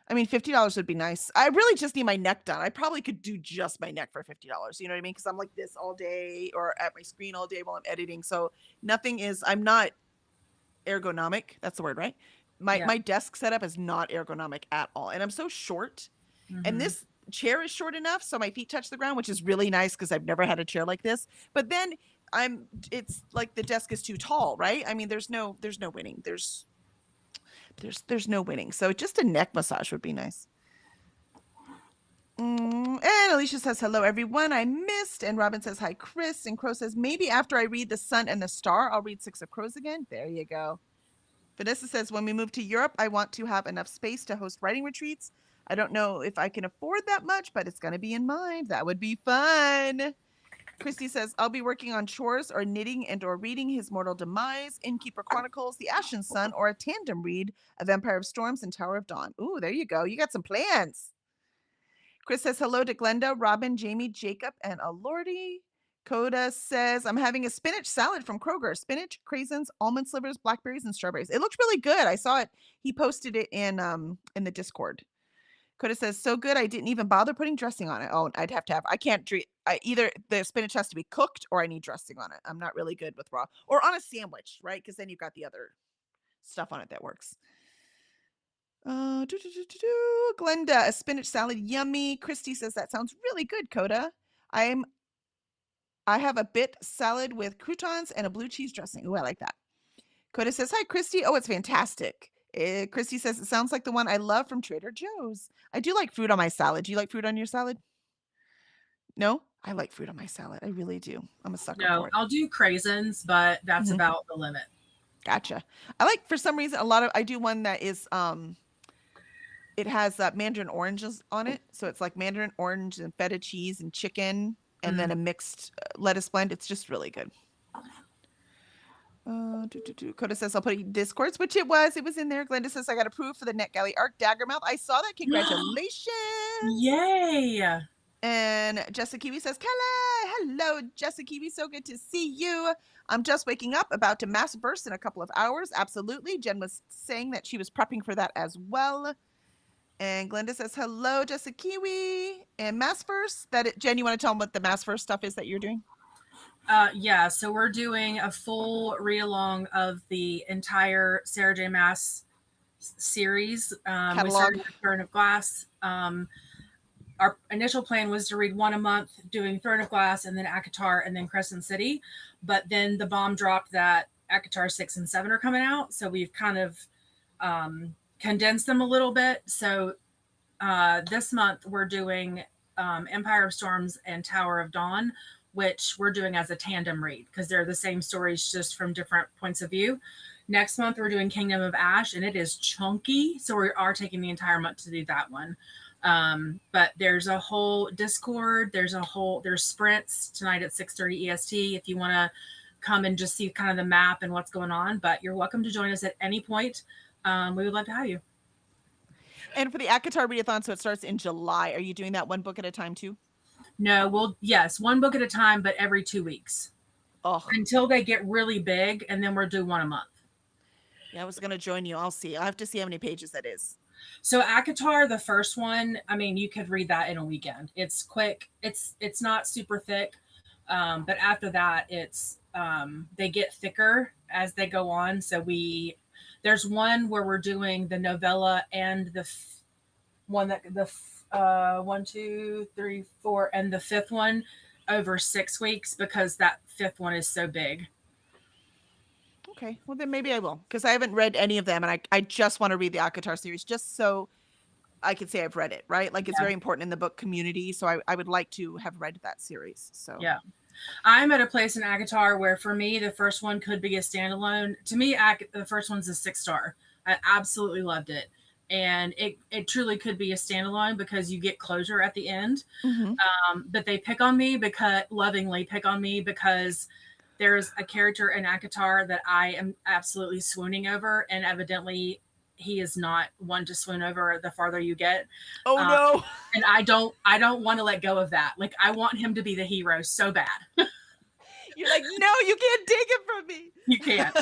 I mean, $50 would be nice. I really just need my neck done. I probably could do just my neck for $50. You know what I mean? Because I'm like this all day or at my screen all day while I'm editing. So I'm not ergonomic. That's the word, right? My desk setup is not ergonomic at all. And I'm so short. And this chair is short enough so my feet touch the ground, which is really nice because I've never had a chair like this. But then it's like the desk is too tall, right? I mean, there's no winning. There's no winning. So just a neck massage would be nice. And Alicia says, hello, everyone. I missed. And Robin says, hi, Chris. And Crow says, maybe after I read The Sun and the Star, I'll read Six of Crows again. There you go. Vanessa says, when we move to Europe, I want to have enough space to host writing retreats. I don't know if I can afford that much, but it's going to be in mind. That would be fun. Christy says, I'll be working on chores or knitting and or reading His Mortal Demise, Innkeeper Chronicles, The Ashen Sun, or a tandem read of Empire of Storms and Tower of Dawn. Ooh, there you go. You got some plans. Chris says, hello to Glenda, Robin, Jamie, Jacob, and Alordi. Koda says, I'm having a spinach salad from Kroger. Spinach, craisins, almond slivers, blackberries, and strawberries. It looks really good. I saw it. He posted it in the Discord. Coda says, "So good, I didn't even bother putting dressing on it." Oh, I'd have to have I can't drink. Either the spinach has to be cooked or I need dressing on it. I'm not really good with raw. Or on a sandwich, right? Because then you've got the other stuff on it that works. Glenda, a spinach salad, yummy. Christy says, "That sounds really good, Coda. I'm I have a bit salad with croutons and a blue cheese dressing." Ooh, I like that. Coda says, "Hi, Christy. Oh, it's fantastic." Christy says, "It sounds like the one I love from Trader Joe's." I do like fruit on my salad. Do you like fruit on your salad? No? I like fruit on my salad. I really do. I'm a sucker No, for it. I'll do craisins, but that's Mhm. about the limit. Gotcha. I like, for some reason, I do one that is, it has mandarin oranges on it. So it's like mandarin orange and feta cheese and chicken and Mm. then a mixed lettuce blend. It's just really good. Coda says, "I'll put it in Discords," which it was. It was in there. Glenda says, "I got approved for the NetGalley Arc Daggermouth." I saw that. Congratulations. Yay! And Jessica Kiwi says, "Kala, hello, Jessica Kiwi. So good to see you. I'm just waking up, about to mass burst in a couple of hours." Absolutely. Jen was saying that she was prepping for that as well. And Glenda says, "Hello, Jessica Kiwi." And mass first. Jen, you want to tell them what the mass first stuff is that you're doing? Yeah, so we're doing a full read along of the entire Sarah J. Maas series. We Catalog. started with Throne of Glass. Our initial plan was to read one a month, doing Throne of Glass and then ACOTAR and then Crescent City. But then the bomb dropped that ACOTAR 6 and 7 are coming out. So we've kind of condensed them a little bit. So this month we're doing Empire of Storms and Tower of Dawn, which we're doing as a tandem read because they're the same stories just from different points of view. Next month we're doing Kingdom of Ash, and it is chunky, so we are taking the entire month to do that one. But there's a whole Discord. There's sprints tonight at 6:30 EST if you want to come and just see kind of the map and what's going on. But you're welcome to join us at any point. We would love to have you. And for the ACOTAR Readathon, so it starts in July. Are you doing that one book at a time too? No, yes, one book at a time, but every 2 weeks. Oh, Until they get really big, and then we'll do one a month. yeah, I was going to join you. I'll see. I'll have to see how many pages that is. So ACOTAR, the first one, I mean, you could read that in a weekend. It's quick. It's not super thick. But after that, it's they get thicker as they go on. So there's one where we're doing the novella and the one that the 1, 2, 3, 4, and the fifth one over 6 weeks because that fifth one is so big. Okay, well then maybe I will, because I haven't read any of them, and I just want to read the ACOTAR series just so I could say I've read it, right? Like it's very important in the book community, so I would like to have read that series. So yeah, I'm at a place in ACOTAR where for me the first one could be a standalone. To me, the first one's a 6-star. I absolutely loved it, and it truly could be a standalone because you get closure at the end. But they lovingly pick on me because there's a character in ACOTAR that I am absolutely swooning over, and evidently he is not one to swoon over the farther you get. Oh no. And I don't want to let go of that. Like I want him to be the hero so bad. You're like, no, you can't take it from me. You can't.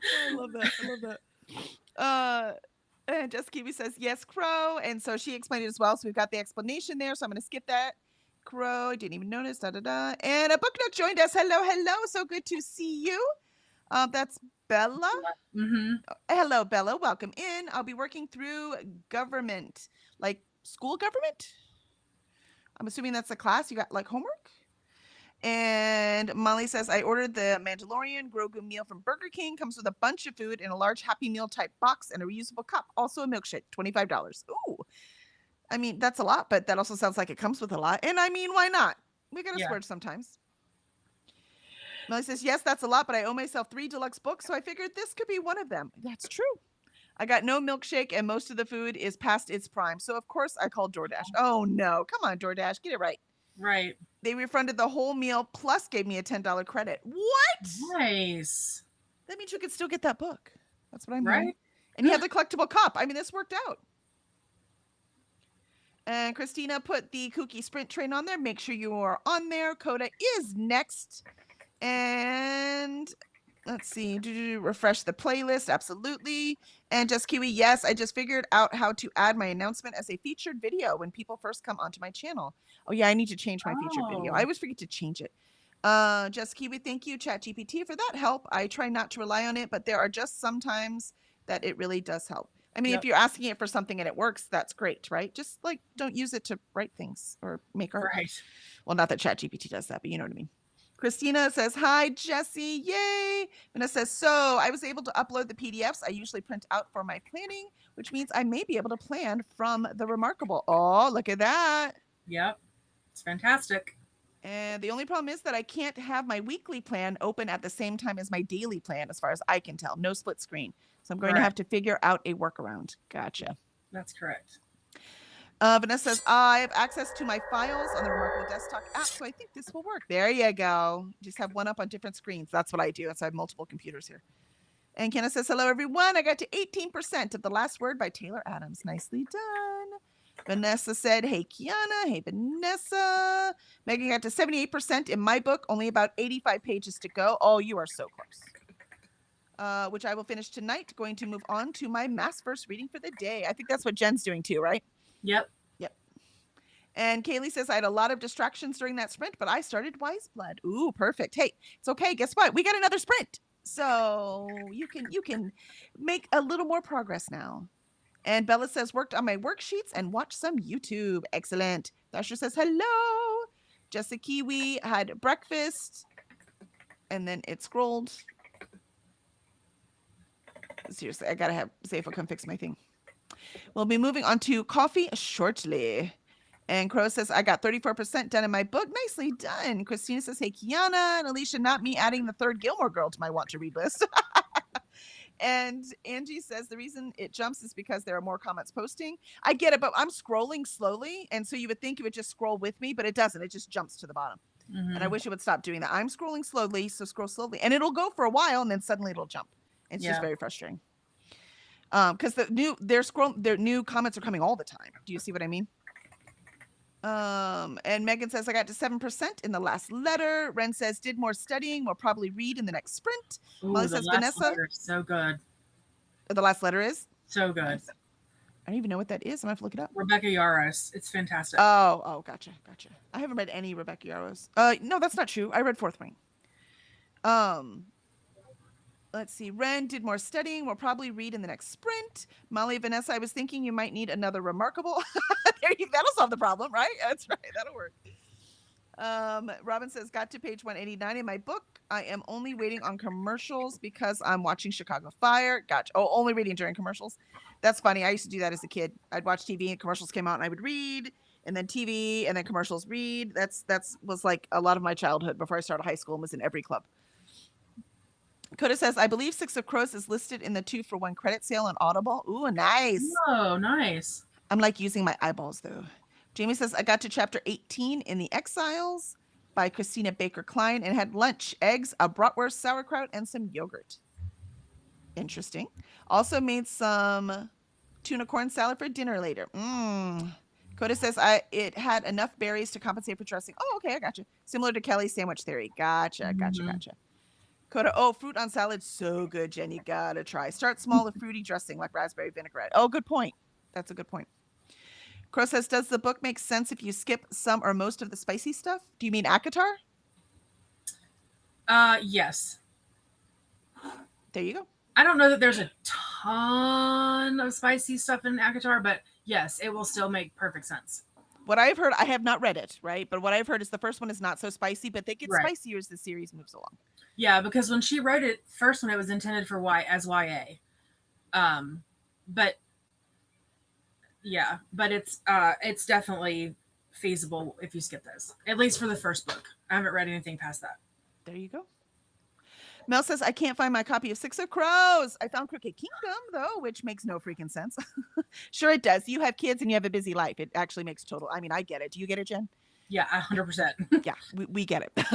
I love that. I love that. And Jessica Kiwi says, "Yes, Crow." And so she explained it as well. So we've got the explanation there. So I'm going to skip that. Crow, I didn't even notice. Da da da. And a book nook joined us. Hello, hello. So good to see you. That's Bella. Mm-hmm. Hello, Bella. Welcome in. I'll be working through government, like school government. I'm assuming that's a class. You got like homework. And Molly says, "I ordered the Mandalorian Grogu meal from Burger King. Comes with a bunch of food in a large Happy Meal type box and a reusable cup. Also a milkshake, $25. Ooh. I mean, that's a lot, but that also sounds like it comes with a lot. And I mean, why not? We got to splurge sometimes. Molly says, "Yes, that's a lot, but I owe myself 3 deluxe books, so I figured this could be one of them." That's true. I got no milkshake, and most of the food is past its prime. So, of course, I called DoorDash. Oh, no. Come on, DoorDash. Get it right. Right. They refunded the whole meal plus gave me a $10 credit. What? Nice. That means you could still get that book. That's what I'm right. hearing. And you have the collectible cup. I mean, this worked out. And Christina put the KuKi Sprint train on there. Make sure you are on there. Koda is next. And Let's see. Refresh the playlist. Absolutely. And Just Kiwi. Yes, I just figured out how to add my announcement as a featured video when people first come onto my channel. Oh yeah, I need to change my featured video. I always forget to change it. Just Kiwi. Thank you, ChatGPT, for that help. I try not to rely on it, but there are just sometimes that it really does help. I mean, if you're asking it for something and it works, that's great, right? Just like don't use it to write things or make art. Right. Well, not that ChatGPT does that, but you know what I mean. Christina says, hi, Jesse. Yay. Vanessa says, so I was able to upload the PDFs I usually print out for my planning, which means I may be able to plan from the Remarkable. Oh, look at that. Yep. It's fantastic. And the only problem is that I can't have my weekly plan open at the same time as my daily plan, as far as I can tell. No split screen. So I'm going to have to figure out a workaround. Gotcha. That's correct. Vanessa says, I have access to my files on the Remarkable Desktop app, so I think this will work. There you go. Just have one up on different screens. That's what I do. So I have multiple computers here. And Kenna says, hello, everyone. I got to 18% of The Last Word by Taylor Adams. Nicely done. Vanessa said, hey, Kiana. Hey, Vanessa. Megan got to 78% in my book. Only about 85 pages to go. Oh, you are so close. Which I will finish tonight. Going to move on to my mass verse reading for the day. I think that's what Jen's doing too, right? Yep. And Kaylee says, I had a lot of distractions during that sprint, but I started Wise Blood. Ooh, perfect. Hey, it's okay. Guess what? We got another sprint. So you can make a little more progress now. And Bella says, worked on my worksheets and watched some YouTube. Excellent. Dasher says, hello. Jessica Kiwi had breakfast. And then it scrolled. Seriously, I gotta have Zafo come fix my thing. We'll be moving on to coffee shortly. And Crow says, I got 34% done in my book. Nicely done. Christina says, hey, Kiana. And Alicia, not me adding the third Gilmore Girl to my want to read list. And Angie says, the reason it jumps is because there are more comments posting. I get it, but I'm scrolling slowly. And so you would think it would just scroll with me, but it doesn't. It just jumps to the bottom. Mm-hmm. And I wish it would stop doing that. I'm scrolling slowly, so scroll slowly. And it'll go for a while, and then suddenly it'll jump. It's just very frustrating. Because their new comments are coming all the time. Do you see what I mean? And Megan says, I got to 7% in the last letter. Ren says, did more studying. We'll probably read in the next sprint. Ooh, Molly says, Vanessa. So good. The last letter is? So good. I don't even know what that is. I'm going to have to look it up. Rebecca Yarros. It's fantastic. Oh, gotcha. I haven't read any Rebecca Yarros. No, that's not true. I read Fourth Wing. Let's see. Ren did more studying. We'll probably read in the next sprint. Molly, Vanessa, I was thinking you might need another Remarkable. That'll solve the problem, right? That's right. That'll work. Robin says, got to page 189 in my book. I am only waiting on commercials because I'm watching Chicago Fire. Gotcha. Oh, only reading during commercials. That's funny. I used to do that as a kid. I'd watch TV and commercials came out and I would read, and then TV and then commercials read. That's was like a lot of my childhood before I started high school and was in every club. Koda says, I believe Six of Crows is listed in the 2-for-1 credit sale on Audible. Ooh, nice. Oh, nice. I'm like using my eyeballs though. Jamie says, I got to chapter 18 in The Exiles by Christina Baker Klein and had lunch, eggs, a bratwurst, sauerkraut, and some yogurt. Interesting. Also made some tuna corn salad for dinner later. Koda says, it had enough berries to compensate for dressing. Oh, okay, I gotcha. Similar to Kelly's sandwich theory. Gotcha. Koda, fruit on salad, so good, Jen. You gotta try. Start small with fruity dressing like raspberry vinaigrette. Oh, good point. That's a good point. Crow says, does the book make sense if you skip some or most of the spicy stuff? Do you mean Akatar? Yes. There you go. I don't know that there's a ton of spicy stuff in Akatar, but yes, it will still make perfect sense. What I've heard, I have not read it, right? But what I've heard is the first one is not so spicy, but they get spicier as the series moves along. Yeah, because when she wrote it first, when it was intended for as YA, but it's definitely feasible if you skip those, at least for the first book. I haven't read anything past that. There you go. Mel says, I can't find my copy of Six of Crows. I found Crooked Kingdom, though, which makes no freaking sense. Sure it does. You have kids and you have a busy life. It actually makes total. I mean, I get it. Do you get it, Jen? Yeah, 100%. Yeah, we get it.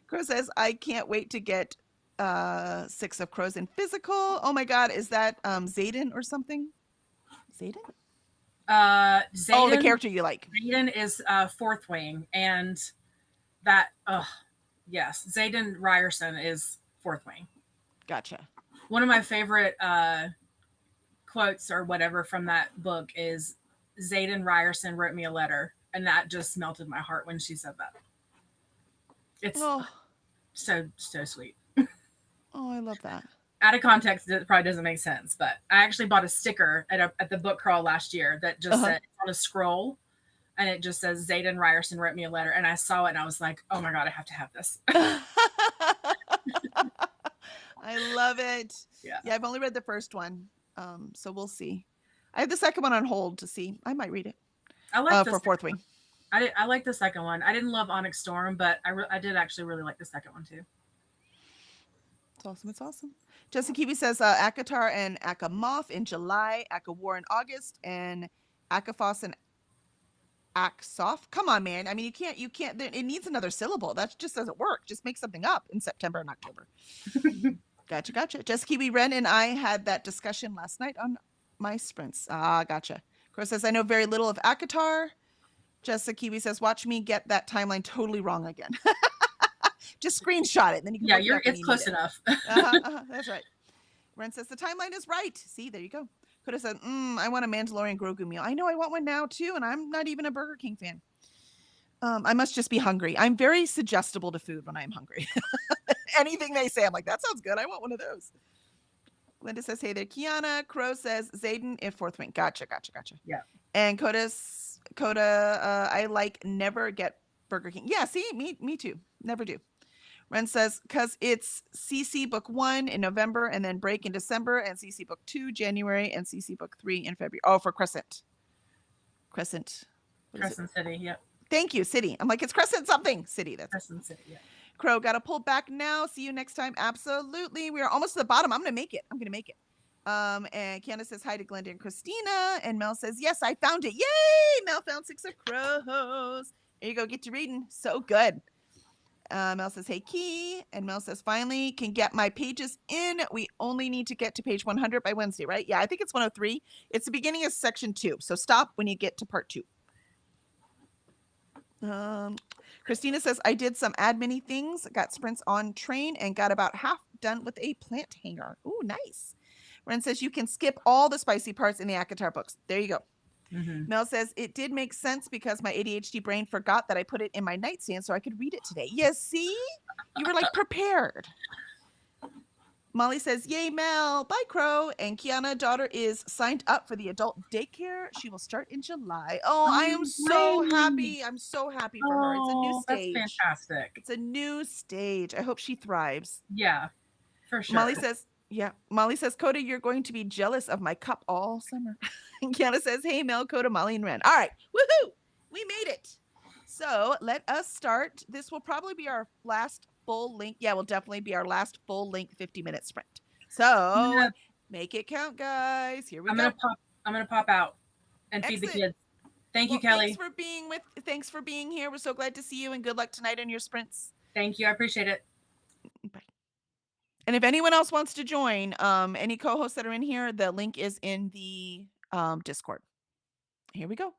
Crow says, I can't wait to get Six of Crows in physical. Oh my God, is that Zayden or something? Zayden? Zayden, oh, the character you like. Zayden is Fourth Wing, and that Yes, Zayden Ryerson is Fourth Wing. Gotcha. One of my favorite quotes or whatever from that book is Zayden Ryerson wrote me a letter, and that just melted my heart when she said that. It's Oh, so sweet. oh, I love that. Out of context, it probably doesn't make sense, but I actually bought a sticker at the book crawl last year that just Uh-huh. said it's on a scroll, and it just says Zayden Ryerson wrote me a letter, and I saw it and I was like, oh my god, I have to have this. I love it. Yeah. Yeah, I've only read the first one, so we'll see. I have the second one on hold to see. I might read it. I like for Fourth Wing. I like the second one. I didn't love Onyx Storm, but I did actually really like the second one too. It's awesome. It's awesome. Justin Kiwi says Akatar and Akamoth in July, Akawar in August, and Akaphos and Aksof. Come on, man. I mean, you can't. It needs another syllable. That just doesn't work. Just make something up in September and October. Gotcha. Just Kiwi Ren and I had that discussion last night on my sprints. Gotcha. Crow says I know very little of Akatar. Jessica Kiwi says, watch me get that timeline totally wrong again. Just screenshot it. And then you can it's close enough. That's right. Ren says the timeline is right. See, there you go. Could have said, I want a Mandalorian Grogu meal. I know I want one now too, and I'm not even a Burger King fan. I must just be hungry. I'm very suggestible to food when I'm hungry. Anything they say, I'm like, that sounds good. I want one of those. Linda says, hey there, Kiana. Crow says, Zayden if Fourth Wing. Gotcha. Yeah. And Koda, I like never get Burger King. Yeah, see, me too. Never do. Ren says, because it's CC Book 1 in November and then break in December, and CC Book 2 January and CC Book 3 in February. Oh, for Crescent. Crescent City, yep. Thank you, City. I'm like, it's Crescent something. City. That's Crescent City, yeah. Crow, got to pull back now. See you next time. Absolutely. We are almost to the bottom. I'm going to make it. And Candace says hi to Glenda and Christina. And Mel says, yes, I found it. Yay! Mel found 6 of Crows. There you go. Get to reading. So good. Mel says, hey, Key. And Mel says, finally can get my pages in. We only need to get to page 100 by Wednesday, right? Yeah, I think it's 103. It's the beginning of section 2. So stop when you get to part 2. Christina says, I did some admin-y things, got sprints on train, and got about half done with a plant hanger. Ooh, nice. Ren says, you can skip all the spicy parts in the Akatar books. There you go. Mm-hmm. Mel says, it did make sense because my ADHD brain forgot that I put it in my nightstand so I could read it today. Yes, see? You were like prepared. Molly says, yay, Mel. Bye, Crow. And Kiana, daughter, is signed up for the adult daycare. She will start in July. Oh, I am so happy. I'm so happy for her. It's a new stage. That's fantastic. It's a new stage. I hope she thrives. Yeah, for sure. Molly says, Koda, you're going to be jealous of my cup all summer. And Kiana says, hey, Mel, Koda, Molly, and Ren. All right. Woohoo! We made it. So let us start. This will probably be our last full length. Yeah, will definitely be our last full length 50-minute sprint. So make it count, guys. Here we go. I'm gonna pop out and feed the kids. Thank you, Kelly. Thanks for being here. We're so glad to see you, and good luck tonight on your sprints. Thank you. I appreciate it. Bye. And if anyone else wants to join, any co-hosts that are in here, the link is in the Discord. Here we go.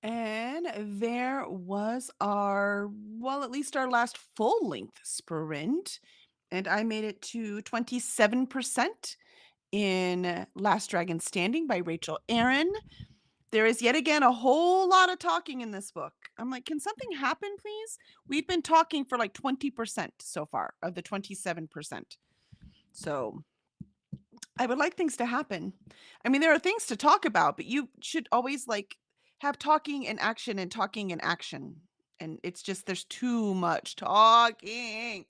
And there was our, well, at least our last full-length sprint, and I made it to 27% in Last Dragon Standing by Rachel Aaron. There is yet again a whole lot of talking in this book. I'm like, "Can something happen, please?" We've been talking for like 20% so far of the 27%. So I would like things to happen. I mean, there are things to talk about, but you should always like have talking and action and talking and action. And it's just there's too much talking.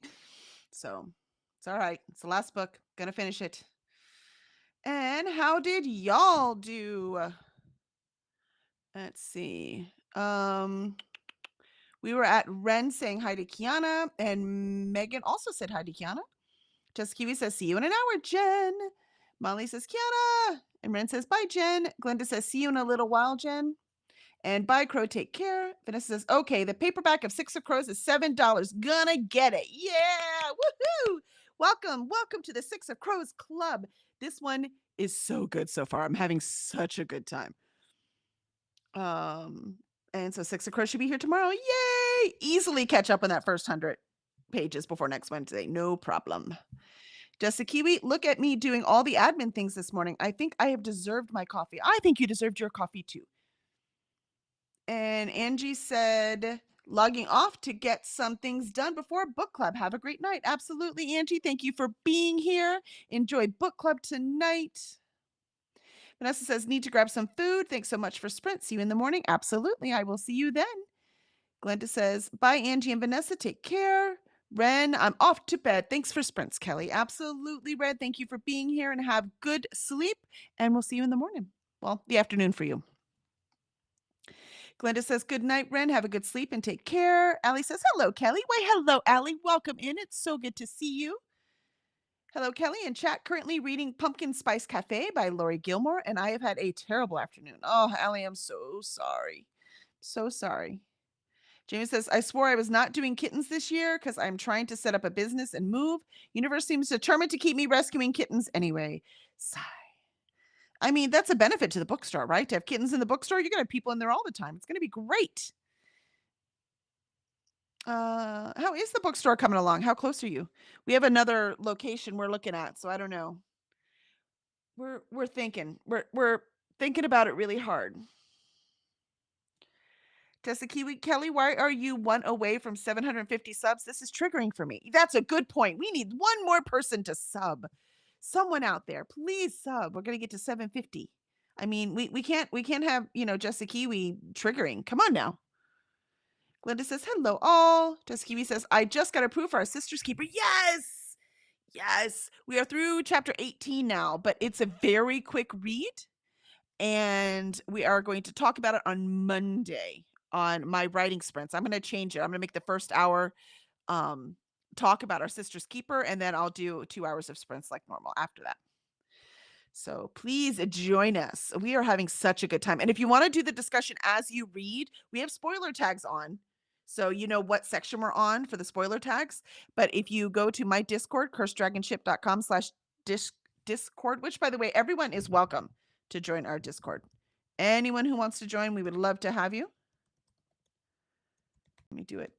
So it's all right. It's the last book. Gonna finish it. And how did y'all do? Let's see. We were at Ren saying hi to Kiana, and Megan also said hi to Kiana. Just Kiwi says, "See you in an hour, Jen." Molly says, "Kiana." And Ren says, "Bye, Jen." Glenda says, "See you in a little while, Jen." And bye, Crow, take care. Vanessa says, "Okay, the paperback of Six of Crows is $7. Gonna get it. Yeah, woohoo. Welcome to the Six of Crows Club. This one is so good so far. I'm having such a good time. And so Six of Crows should be here tomorrow. Yay! Easily catch up on that first 100 pages before next Wednesday. No problem. Just a Kiwi, look at me doing all the admin things this morning. I think I have deserved my coffee. I think you deserved your coffee too. And Angie said, logging off to get some things done before book club. Have a great night. Absolutely, Angie. Thank you for being here. Enjoy book club tonight. Vanessa says, need to grab some food. Thanks so much for Sprint. See you in the morning. Absolutely. I will see you then. Glenda says, bye, Angie and Vanessa. Take care. Ren, I'm off to bed. Thanks for Sprints, Kelly. Absolutely, Red. Thank you for being here and have good sleep. And we'll see you in the morning. Well, the afternoon for you. Glenda says, good night, Ren. Have a good sleep and take care. Allie says, hello, Kelly. Why, hello, Allie. Welcome in. It's so good to see you. Hello, Kelly. In chat, currently reading Pumpkin Spice Cafe by Lori Gilmore, and I have had a terrible afternoon. Oh, Allie, I'm so sorry. So sorry. Jamie says, I swore I was not doing kittens this year because I'm trying to set up a business and move. Universe seems determined to keep me rescuing kittens anyway. Sigh. I mean, that's a benefit to the bookstore, right? To have kittens in the bookstore, you're going to have people in there all the time. It's going to be great. How is the bookstore coming along? How close are you? We have another location we're looking at, so I don't know. We're thinking. We're thinking about it really hard. Tessa Kiwi, Kelly, why are you one away from 750 subs? This is triggering for me. That's a good point. We need one more person to sub. Someone out there, please sub. We're gonna get to 750. I mean, we can't have, Jessica Kiwi triggering. Come on now. Glenda says, hello all. Jessica Kiwi says, I just got approved for our Sister's Keeper. Yes! Yes. We are through chapter 18 now, but it's a very quick read. And we are going to talk about it on Monday on my writing sprints. I'm going to change it. I'm going to make the first hour talk about our Sister's Keeper, and then I'll do 2 hours of sprints like normal after that. So please join us. We are having such a good time. And if you want to do the discussion as you read, we have spoiler tags on. So you know what section we're on for the spoiler tags. But if you go to my Discord, cursedragonship.com/discord, which by the way, everyone is welcome to join our Discord. Anyone who wants to join, we would love to have you. Let me do it.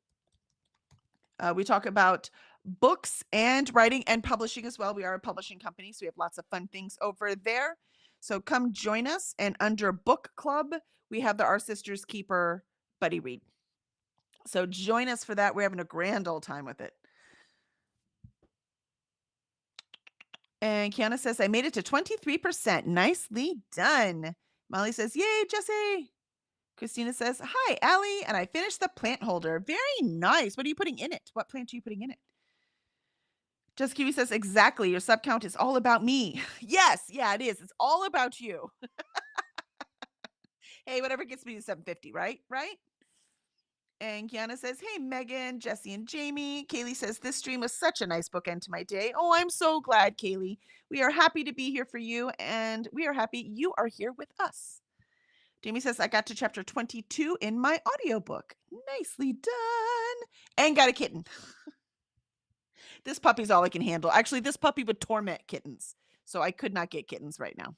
We talk about books and writing and publishing as well. We are a publishing company, so we have lots of fun things over there. So come join us. And under book club, we have the Our Sister's Keeper buddy read. So join us for that. We're having a grand old time with it. And Kiana says, I made it to 23%. Nicely done. Molly says, yay, Jesse. Christina says, hi, Allie. And I finished the plant holder. Very nice. What are you putting in it? What plant are you putting in it? Just Kiwi says, exactly. Your sub count is all about me. Yes. Yeah, it is. It's all about you. Hey, whatever gets me to 750, right? Right? And Kiana says, hey, Megan, Jesse, and Jamie. Kaylee says, this stream was such a nice bookend to my day. Oh, I'm so glad, Kaylee. We are happy to be here for you, and we are happy you are here with us. Jamie says, I got to chapter 22 in my audiobook. Nicely done. And got a kitten. This puppy's all I can handle. Actually, this puppy would torment kittens. So I could not get kittens right now.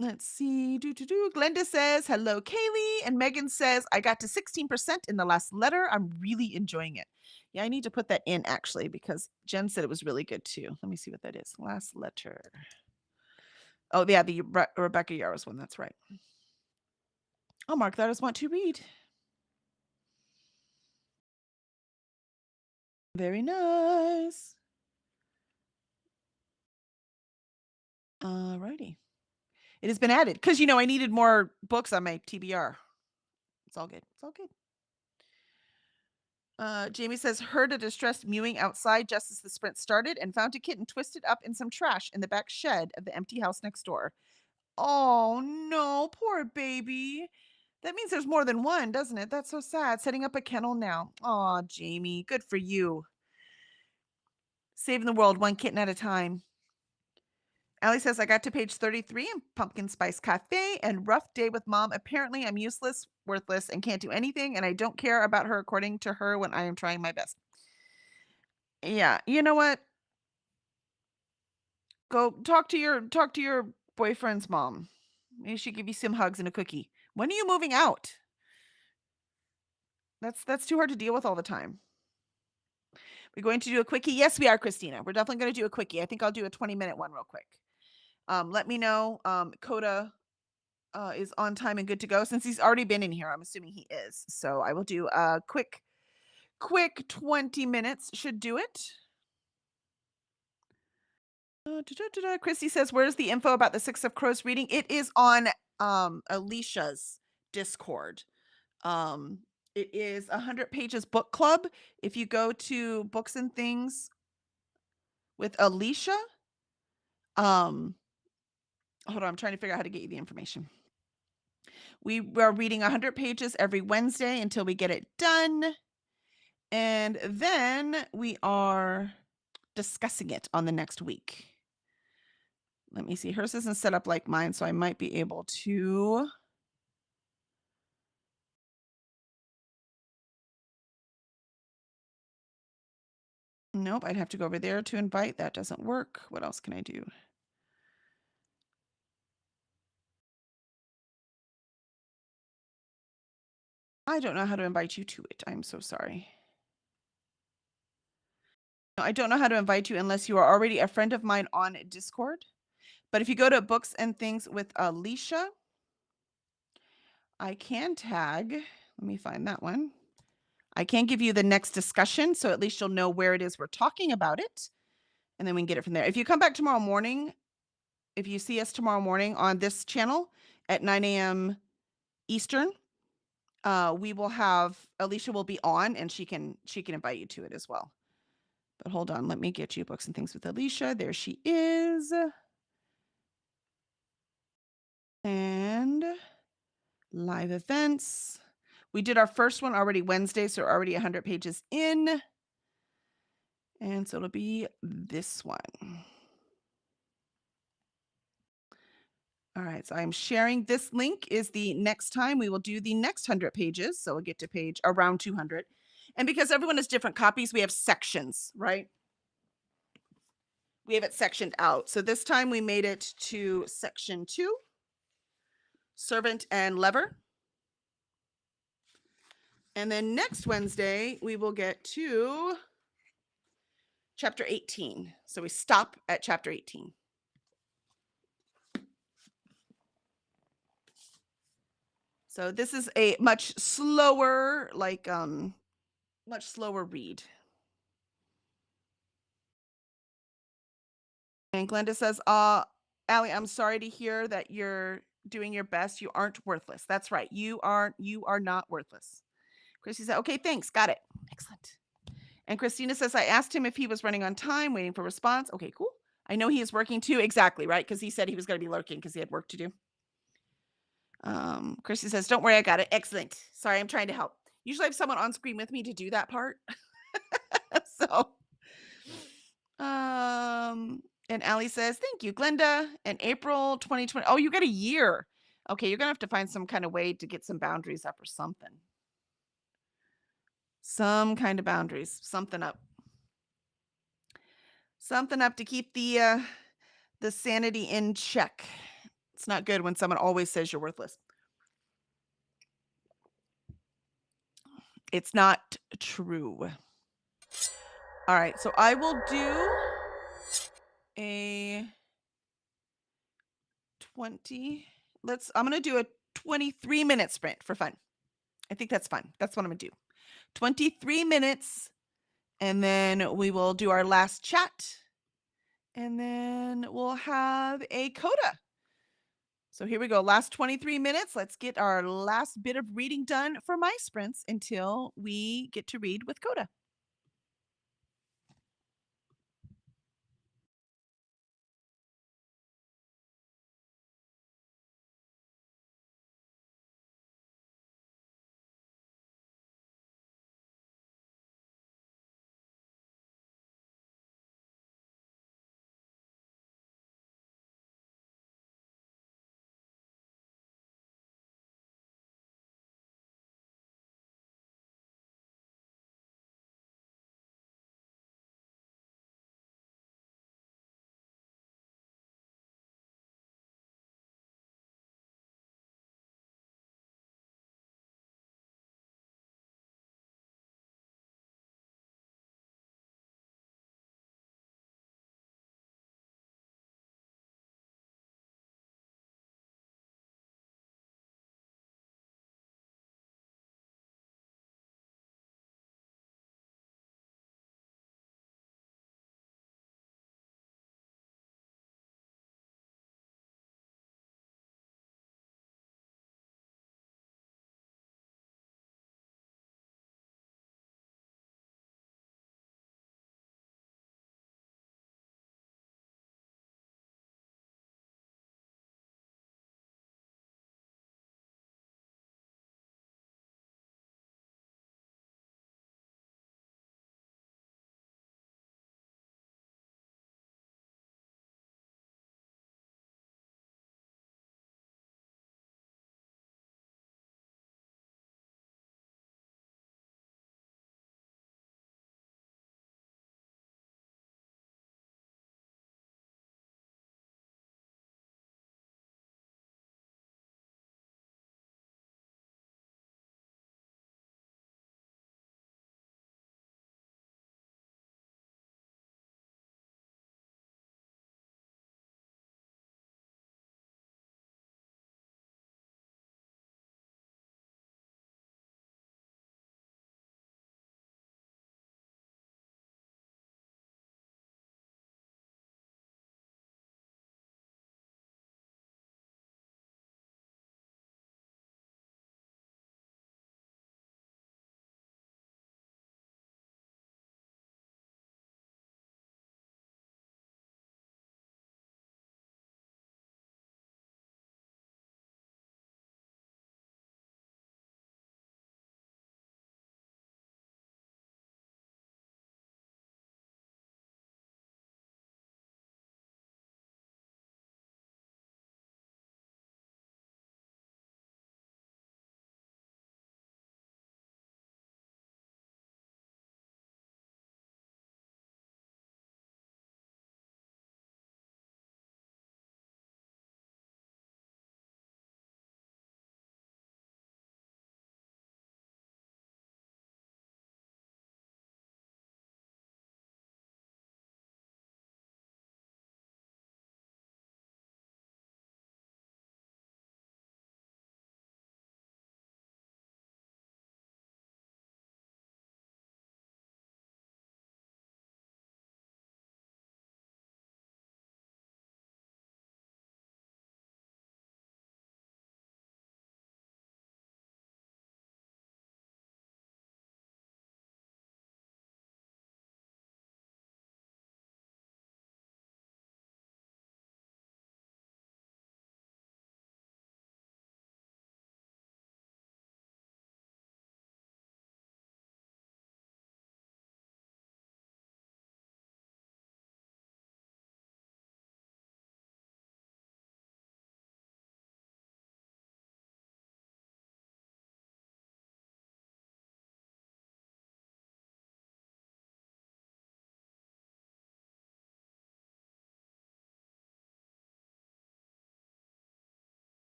Let's see. Glenda says, hello, Kaylee. And Megan says, I got to 16% in the last letter. I'm really enjoying it. Yeah, I need to put that in actually because Jen said it was really good too. Let me see what that is. Last letter. Oh, yeah, the Rebecca Yarros one. That's right. I'll mark that as want to read. Very nice. Alrighty. It has been added because, I needed more books on my TBR. It's all good. It's all good. Jamie says, heard a distressed mewing outside just as the sprint started and found a kitten twisted up in some trash in the back shed of the empty house next door. Oh, no, poor baby. That means there's more than one, doesn't it? That's so sad. Setting up a kennel now. Aw, Jamie, good for you. Saving the world one kitten at a time. Allie says, I got to page 33 in Pumpkin Spice Cafe and rough day with mom. Apparently, I'm useless, worthless, and can't do anything, and I don't care about her according to her when I am trying my best. Yeah, you know what? Go talk to your boyfriend's mom. Maybe she give you some hugs and a cookie. When are you moving out? That's too hard to deal with all the time. We're going to do a quickie. Yes, we are, Christina. We're definitely going to do a quickie. I think I'll do a 20-minute one real quick. Let me know. Koda is on time and good to go since he's already been in here. I'm assuming he is. So I will do a quick 20 minutes. Should do it. Christy says, where's the info about the Six of Crows reading? It is on Alicia's Discord. It is 100 Pages Book Club. If you go to Books and Things with Alicia, hold on, I'm trying to figure out how to get you the information. We are reading 100 pages every Wednesday until we get it done. And then we are discussing it on the next week. Let me see. Hers isn't set up like mine, so I might be able to. Nope, I'd have to go over there to invite. That doesn't work. What else can I do? I don't know how to invite you to it. I'm so sorry. No, I don't know how to invite you unless you are already a friend of mine on Discord. But if you go to Books and Things with Alicia, I can tag. Let me find that one. I can give you the next discussion, so at least you'll know where it is we're talking about it. And then we can get it from there. If you come back tomorrow morning, if you see us tomorrow morning on this channel at 9 a.m. Eastern, we will have Alicia will be on and she can invite you to it as well. But hold on, let me get you Books and Things with Alicia. There she is. And live events. We did our first one already Wednesday, so we're already 100 pages in. And so it'll be this one. All right, so I'm sharing this link is the next time we will do the next 100 pages. So we'll get to page around 200. And because everyone has different copies, we have sections, right? We have it sectioned out. So this time we made it to section 2, Servant and Lever. And then next Wednesday, we will get to chapter 18. So we stop at chapter 18. So this is a much slower, much slower read. And Glenda says, Allie, I'm sorry to hear that you're doing your best. You aren't worthless. That's right. You are not worthless. Christy said, okay, thanks. Got it. Excellent. And Christina says, I asked him if he was running on time, waiting for response. Okay, cool. I know he is working too. Exactly, right? Because he said he was going to be lurking because he had work to do. Christy says, don't worry, I got it. Excellent. Sorry, I'm trying to help. Usually I have someone on screen with me to do that part. So, and Allie says, thank you, Glenda. And April 2020. Oh, you got a year. Okay, you're going to have to find some kind of way to get some boundaries up or something. Some kind of boundaries, something up. Something up to keep the sanity in check. It's not good when someone always says you're worthless. It's not true. All right, so I will do a 20. I'm going to do a 23-minute sprint for fun. I think that's fun. That's what I'm going to do. 23 minutes, and then we will do our last chat, and then we'll have a Koda. So here we go. Last 23 minutes. Let's get our last bit of reading done for my sprints until we get to read with Koda.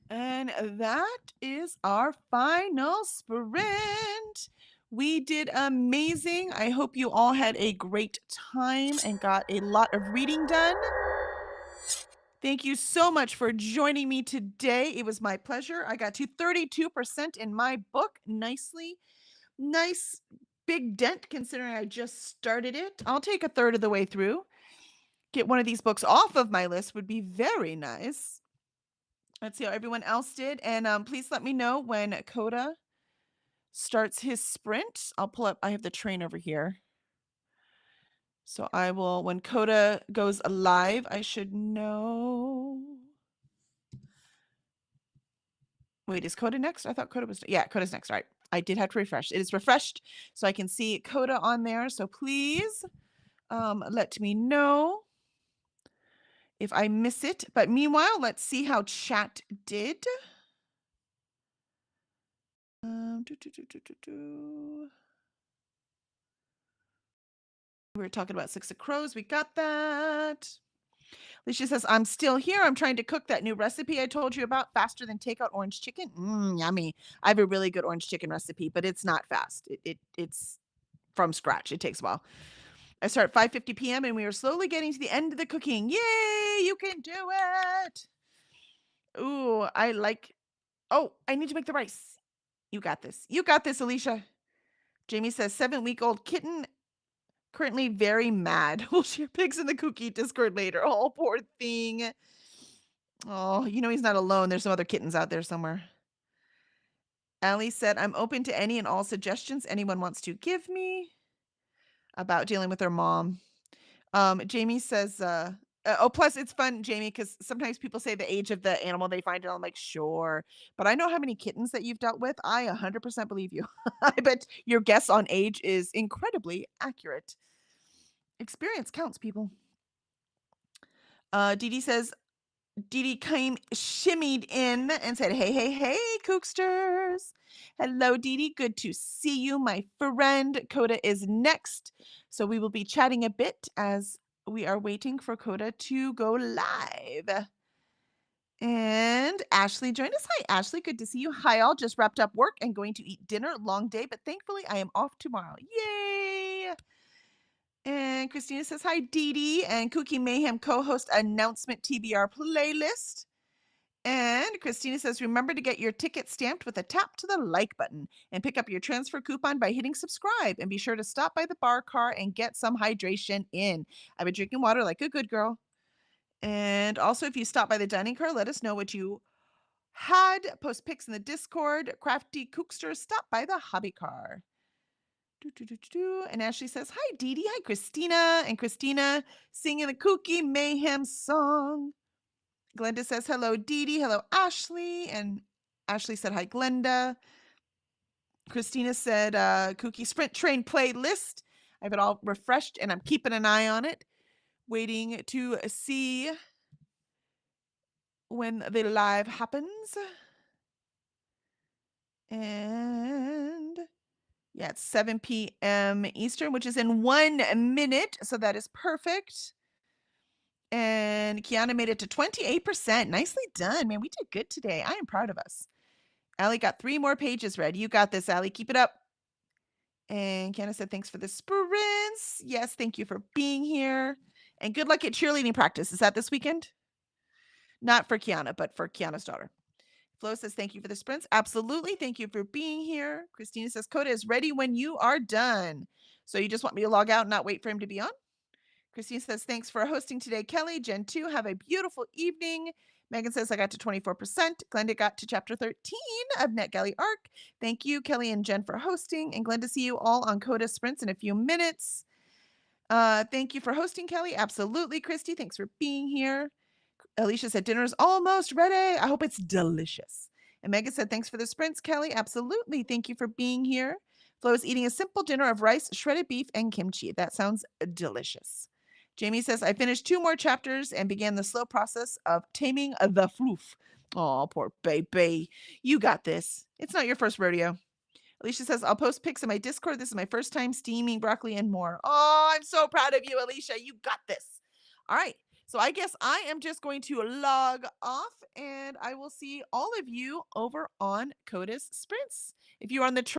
And that is our final sprint. We did amazing. I hope you all had a great time and got a lot of reading done. Thank you so much for joining me today. It was my pleasure. I got to 32% in my book. Nice big dent considering I just started it. I'll take a third of the way through. Get one of these books off of my list would be very nice. Let's see how everyone else did. And please let me know when Koda starts his sprint. I'll pull up, I have the train over here. So I will, when Koda goes live, I should know. Wait, is Koda next? I thought Koda was, yeah, Koda's next. All right. I did have to refresh. It is refreshed, so I can see Koda on there. So please let me know if I miss it. But meanwhile, let's see how chat did. We were talking about Six of Crows. We got that. Alicia says, I'm still here. I'm trying to cook that new recipe I told you about faster than takeout orange chicken. Yummy. I have a really good orange chicken recipe, but it's not fast. It's from scratch. It takes a while. I start at 5:50 p.m. and we are slowly getting to the end of the cooking. Yay! You can do it. Ooh, oh, I need to make the rice. You got this. You got this, Alicia. Jamie says 7-week-old kitten currently very mad. We'll share pics in the KuKi Discord later. Oh, poor thing. Oh, he's not alone. There's some other kittens out there somewhere. Allie said, I'm open to any and all suggestions anyone wants to give me about dealing with their mom. Jamie says, plus it's fun, Jamie, because sometimes people say the age of the animal they find, and I'm like, sure. But I know how many kittens that you've dealt with. I 100% believe you. I bet your guess on age is incredibly accurate. Experience counts, people. Dee says, Dee came shimmied in and said, hey, Kooksters. Hello, Dee. Good to see you, my friend. Koda is next. So we will be chatting a bit as we are waiting for Koda to go live. And Ashley joined us. Hi, Ashley. Good to see you. Hi, all. Just wrapped up work and going to eat dinner. Long day, but thankfully I am off tomorrow. Yay! And Christina says, hi, Dee and KuKi MAYhem co-host announcement TBR playlist. And Christina says, remember to get your ticket stamped with a tap to the like button and pick up your transfer coupon by hitting subscribe. And be sure to stop by the bar car and get some hydration in. I've been drinking water like a good girl. And also, if you stop by the dining car, let us know what you had. Post pics in the Discord. Crafty Kookster, stop by the hobby car. And Ashley says, hi, Dee. Hi, Christina. And Christina singing the KuKi MAYhem song. Glenda says, hello, Dee. Hello, Ashley. And Ashley said, hi, Glenda. Christina said, KuKi Sprint Train playlist. I have it all refreshed, and I'm keeping an eye on it, waiting to see when the live happens. And yeah, it's 7 p.m. Eastern, which is in 1 minute. So that is perfect. And Kiana made it to 28%. Nicely done, man. We did good today. I am proud of us. Allie got 3 more pages read. You got this, Allie. Keep it up. And Kiana said, thanks for the sprints. Yes, thank you for being here. And good luck at cheerleading practice. Is that this weekend? Not for Kiana, but for Kiana's daughter. Flo says, thank you for the sprints. Absolutely. Thank you for being here. Christina says, Koda is ready when you are done. So you just want me to log out and not wait for him to be on? Christina says, thanks for hosting today, Kelly. Jen 2, have a beautiful evening. Megan says, I got to 24%. Glenda got to chapter 13 of NetGalley Arc. Thank you, Kelly and Jen, for hosting. And Glenda, see you all on Koda Sprints in a few minutes. Thank you for hosting, Kelly. Absolutely, Christy. Thanks for being here. Alicia said, dinner is almost ready. I hope it's delicious. And Megan said, thanks for the sprints, Kelly. Absolutely. Thank you for being here. Flo is eating a simple dinner of rice, shredded beef, and kimchi. That sounds delicious. Jamie says, I finished 2 more chapters and began the slow process of taming the floof. Oh, poor baby. You got this. It's not your first rodeo. Alicia says, I'll post pics in my Discord. This is my first time steaming broccoli and more. Oh, I'm so proud of you, Alicia. You got this. All right. So I guess I am just going to log off, and I will see all of you over on Koda's Sprints. If you're on the